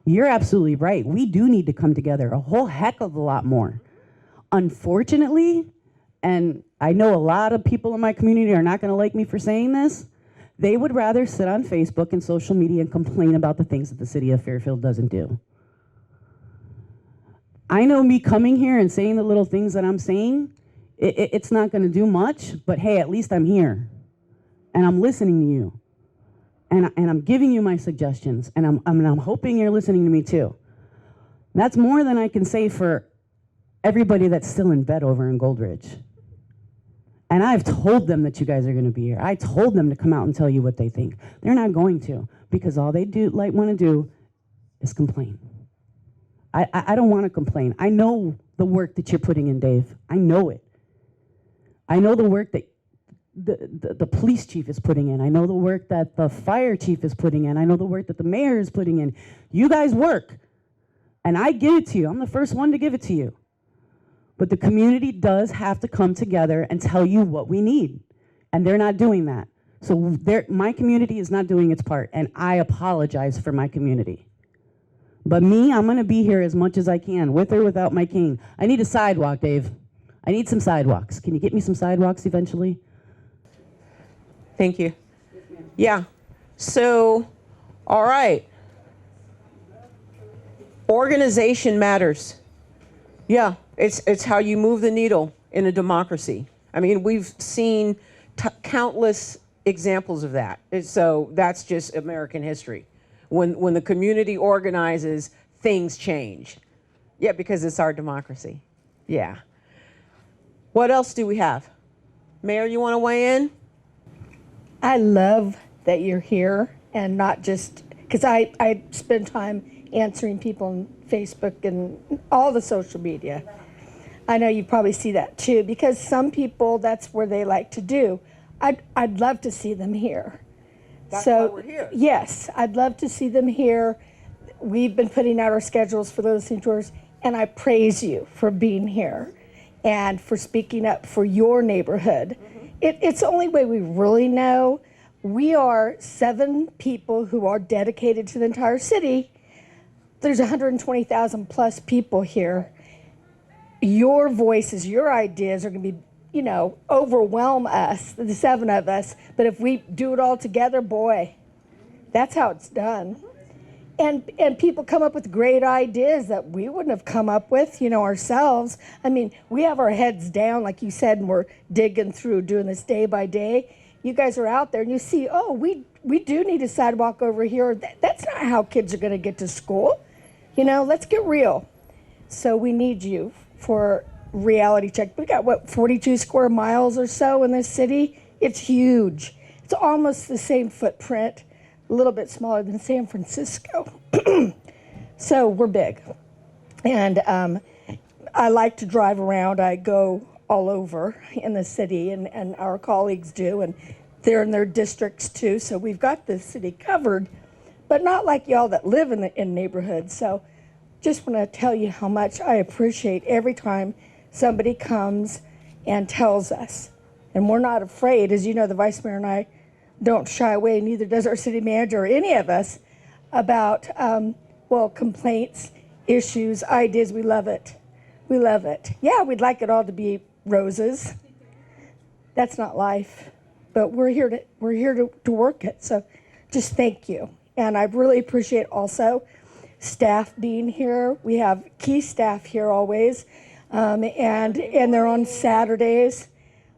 You're absolutely right. We do need to come together a whole heck of a lot more. Unfortunately, and I know a lot of people in my community are not going to like me for saying this, they would rather sit on Facebook and social media and complain about the things that the city of Fairfield doesn't do. I know me coming here and saying the little things that I'm saying, it's not going to do much, but hey, at least I'm here. And I'm listening to you. And I'm giving you my suggestions. And I'm hoping you're listening to me too. That's more than I can say for everybody that's still in bed over in Goldridge. And I've told them that you guys are going to be here. I told them to come out and tell you what they think. They're not going to, because all they want to do is complain. I don't want to complain. I know the work that you're putting in, Dave. I know it. I know the work that the police chief is putting in. I know the work that the fire chief is putting in. I know the work that the mayor is putting in. You guys work, and I give it to you. I'm the first one to give it to you. But the community does have to come together and tell you what we need, and they're not doing that. So my community is not doing its part, and I apologize for my community. But me, I'm going to be here as much as I can, with or without my cane. I need a sidewalk, Dave. I need some sidewalks. Can you get me some sidewalks eventually? Thank you. Yeah. So, all right. Organization matters. Yeah, it's how you move the needle in a democracy. I mean, we've seen countless examples of that. So that's just American history. When the community organizes, things change. Yeah, because it's our democracy. Yeah. What else do we have? Mayor, you want to weigh in? I love that you're here, and not just because I spend time answering people on Facebook and all the social media. I know you probably see that too, because some people, that's where they like to do. I'd love to see them here. That's so why we're here. Yes, I'd love to see them here. We've been putting out our schedules for the listening tours, and I praise you for being here and for speaking up for your neighborhood. It's the only way we really know. We are 7 people who are dedicated to the entire city. There's 120,000 plus people here. Your voices, your ideas are going to be, overwhelm us, the 7 of us. But if we do it all together, boy, that's how it's done. And people come up with great ideas that we wouldn't have come up with, ourselves. I mean, we have our heads down, like you said, and we're digging through, doing this day by day. You guys are out there and you see, oh, we do need a sidewalk over here. That's not how kids are going to get to school. Let's get real. So we need you for reality check. We got, 42 square miles or so in this city? It's huge. It's almost the same footprint, a little bit smaller than San Francisco. So we're big. And I like to drive around. I go all over in the city, and our colleagues do, and they're in their districts too. So we've got the city covered, but not like y'all that live in neighborhoods. So just want to tell you how much I appreciate every time somebody comes and tells us. And we're not afraid. As you know, the vice mayor and I don't shy away, neither does our city manager or any of us, about, complaints, issues, ideas. We love it. We love it. Yeah, we'd like it all to be roses. That's not life. But we're here to work it. So just thank you. And I really appreciate also staff being here. We have key staff here always, and they're on Saturdays.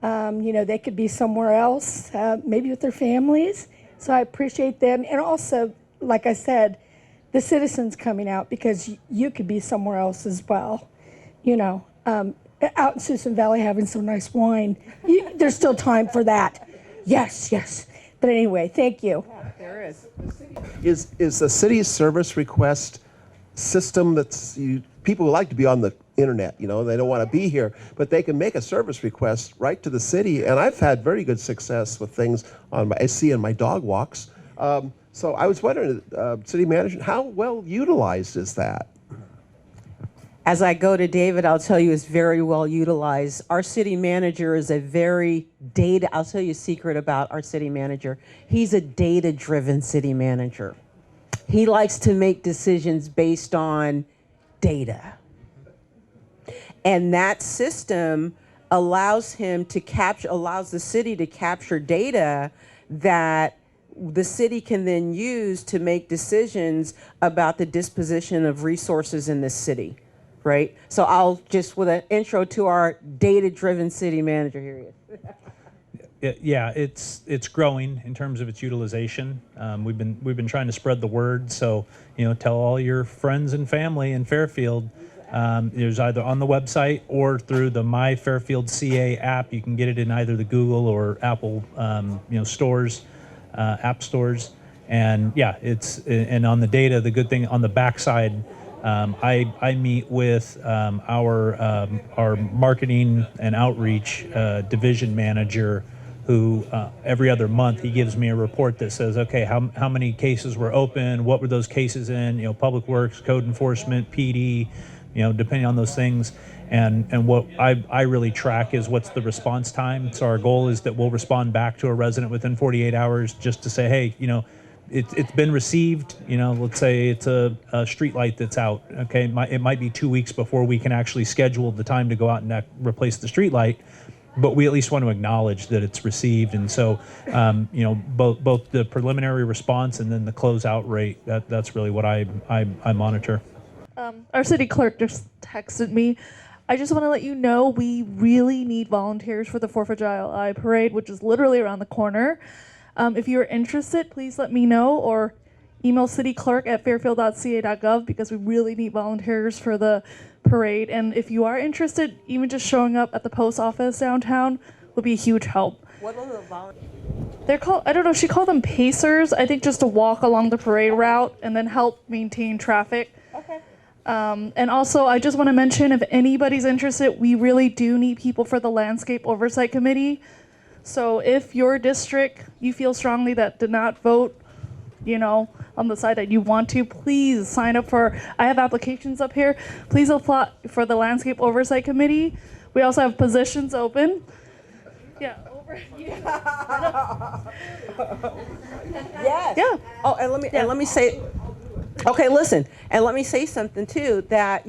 They could be somewhere else, maybe with their families. So I appreciate them. And also, like I said, the citizens coming out, because you could be somewhere else as well. Out in Susan Valley having some nice wine. There's still time for that. Yes. But anyway, thank you. There is. Is the city's service request system people would like to be on the internet, they don't want to be here, but they can make a service request right to the city, and I've had very good success with things I see in my dog walks. So I was wondering, city manager, how well utilized is that? As I go to David, I'll tell you it's very well utilized. Our city manager is I'll tell you a secret about our city manager. He's a data-driven city manager. He likes to make decisions based on data. And that system allows the city to capture data that the city can then use to make decisions about the disposition of resources in this city, right? So I'll just, with an intro to our data-driven city manager, here he is. Yeah, it's growing in terms of its utilization. We've been trying to spread the word, so tell all your friends and family in Fairfield. There's either on the website or through the My Fairfield CA app. You can get it in either the Google or Apple stores, app stores, and yeah, and on the data. The good thing on the backside, I meet with our marketing and outreach division manager, who every other month he gives me a report that says, okay, how many cases were open, what were those cases in, Public Works, Code Enforcement, PD, depending on those things. And what I really track is what's the response time. So our goal is that we'll respond back to a resident within 48 hours just to say, hey, it's been received. Let's say it's a street light that's out. Okay, it might be 2 weeks before we can actually schedule the time to go out and replace the street light. But we at least want to acknowledge that it's received, and so both the preliminary response and then the closeout rate. That's really what I monitor. Our city clerk just texted me. I just want to let you know we really need volunteers for the 4th of July parade, which is literally around the corner. If you're interested, please let me know or email cityclerk@fairfield.ca.gov, because we really need volunteers for the parade. And if you are interested, even just showing up at the post office downtown would be a huge help. What are the volunteers? They're called, I don't know, she called them pacers, I think, just to walk along the parade route and then help maintain traffic. Okay. And also, I just want to mention, if anybody's interested, we really do need people for the Landscape Oversight Committee. So if your district, you feel strongly that did not vote, on the side that you want to, please sign up I have applications up here. Please apply for the Landscape Oversight Committee. We also have positions open. Yeah. Yes. Yeah. Oh, and let me say, okay, listen, and let me say something too, that,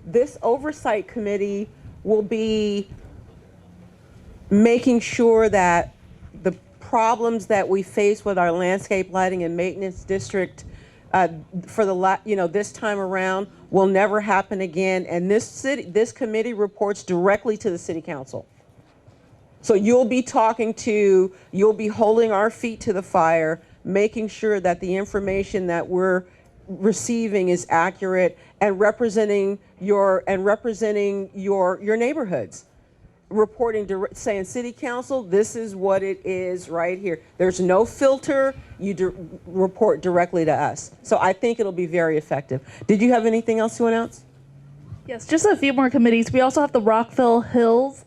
this oversight committee will be making sure that the problems that we face with our landscape lighting and maintenance district for this time around will never happen again. And this committee reports directly to the city council. So you'll be holding our feet to the fire, making sure that the information that we're receiving is accurate and representing your neighborhoods. Reporting, saying, city council, this is what it is right here. There's no filter. You report directly to us. So I think it'll be very effective. Did you have anything else to announce? Yes, just a few more committees. We also have the Rockville Hills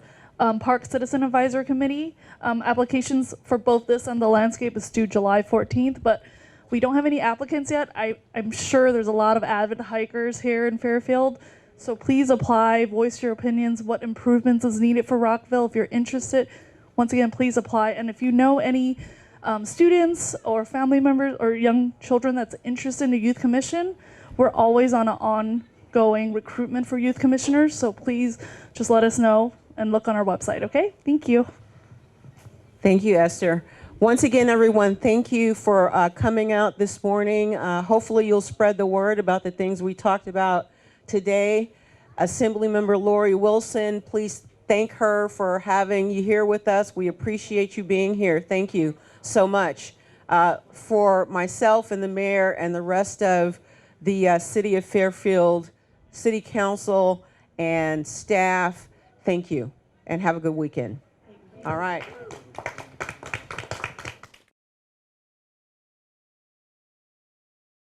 Park Citizen Advisory Committee. Applications for both this and the landscape is due July 14th, but we don't have any applicants yet. I'm sure there's a lot of avid hikers here in Fairfield. So please apply, voice your opinions, what improvements is needed for Rockville. If you're interested, once again, please apply. And if you know any students or family members or young children that's interested in the youth commission, we're always on an ongoing recruitment for youth commissioners. So please just let us know and look on our website, okay? Thank you. Thank you, Esther. Once again, everyone, thank you for coming out this morning. Hopefully you'll spread the word about the things we talked about today. Assemblymember Lori Wilson, please thank her for having you here with us. We appreciate you being here. Thank you so much. For myself and the mayor and the rest of the City of Fairfield City Council and staff, thank you, and have a good weekend. All right.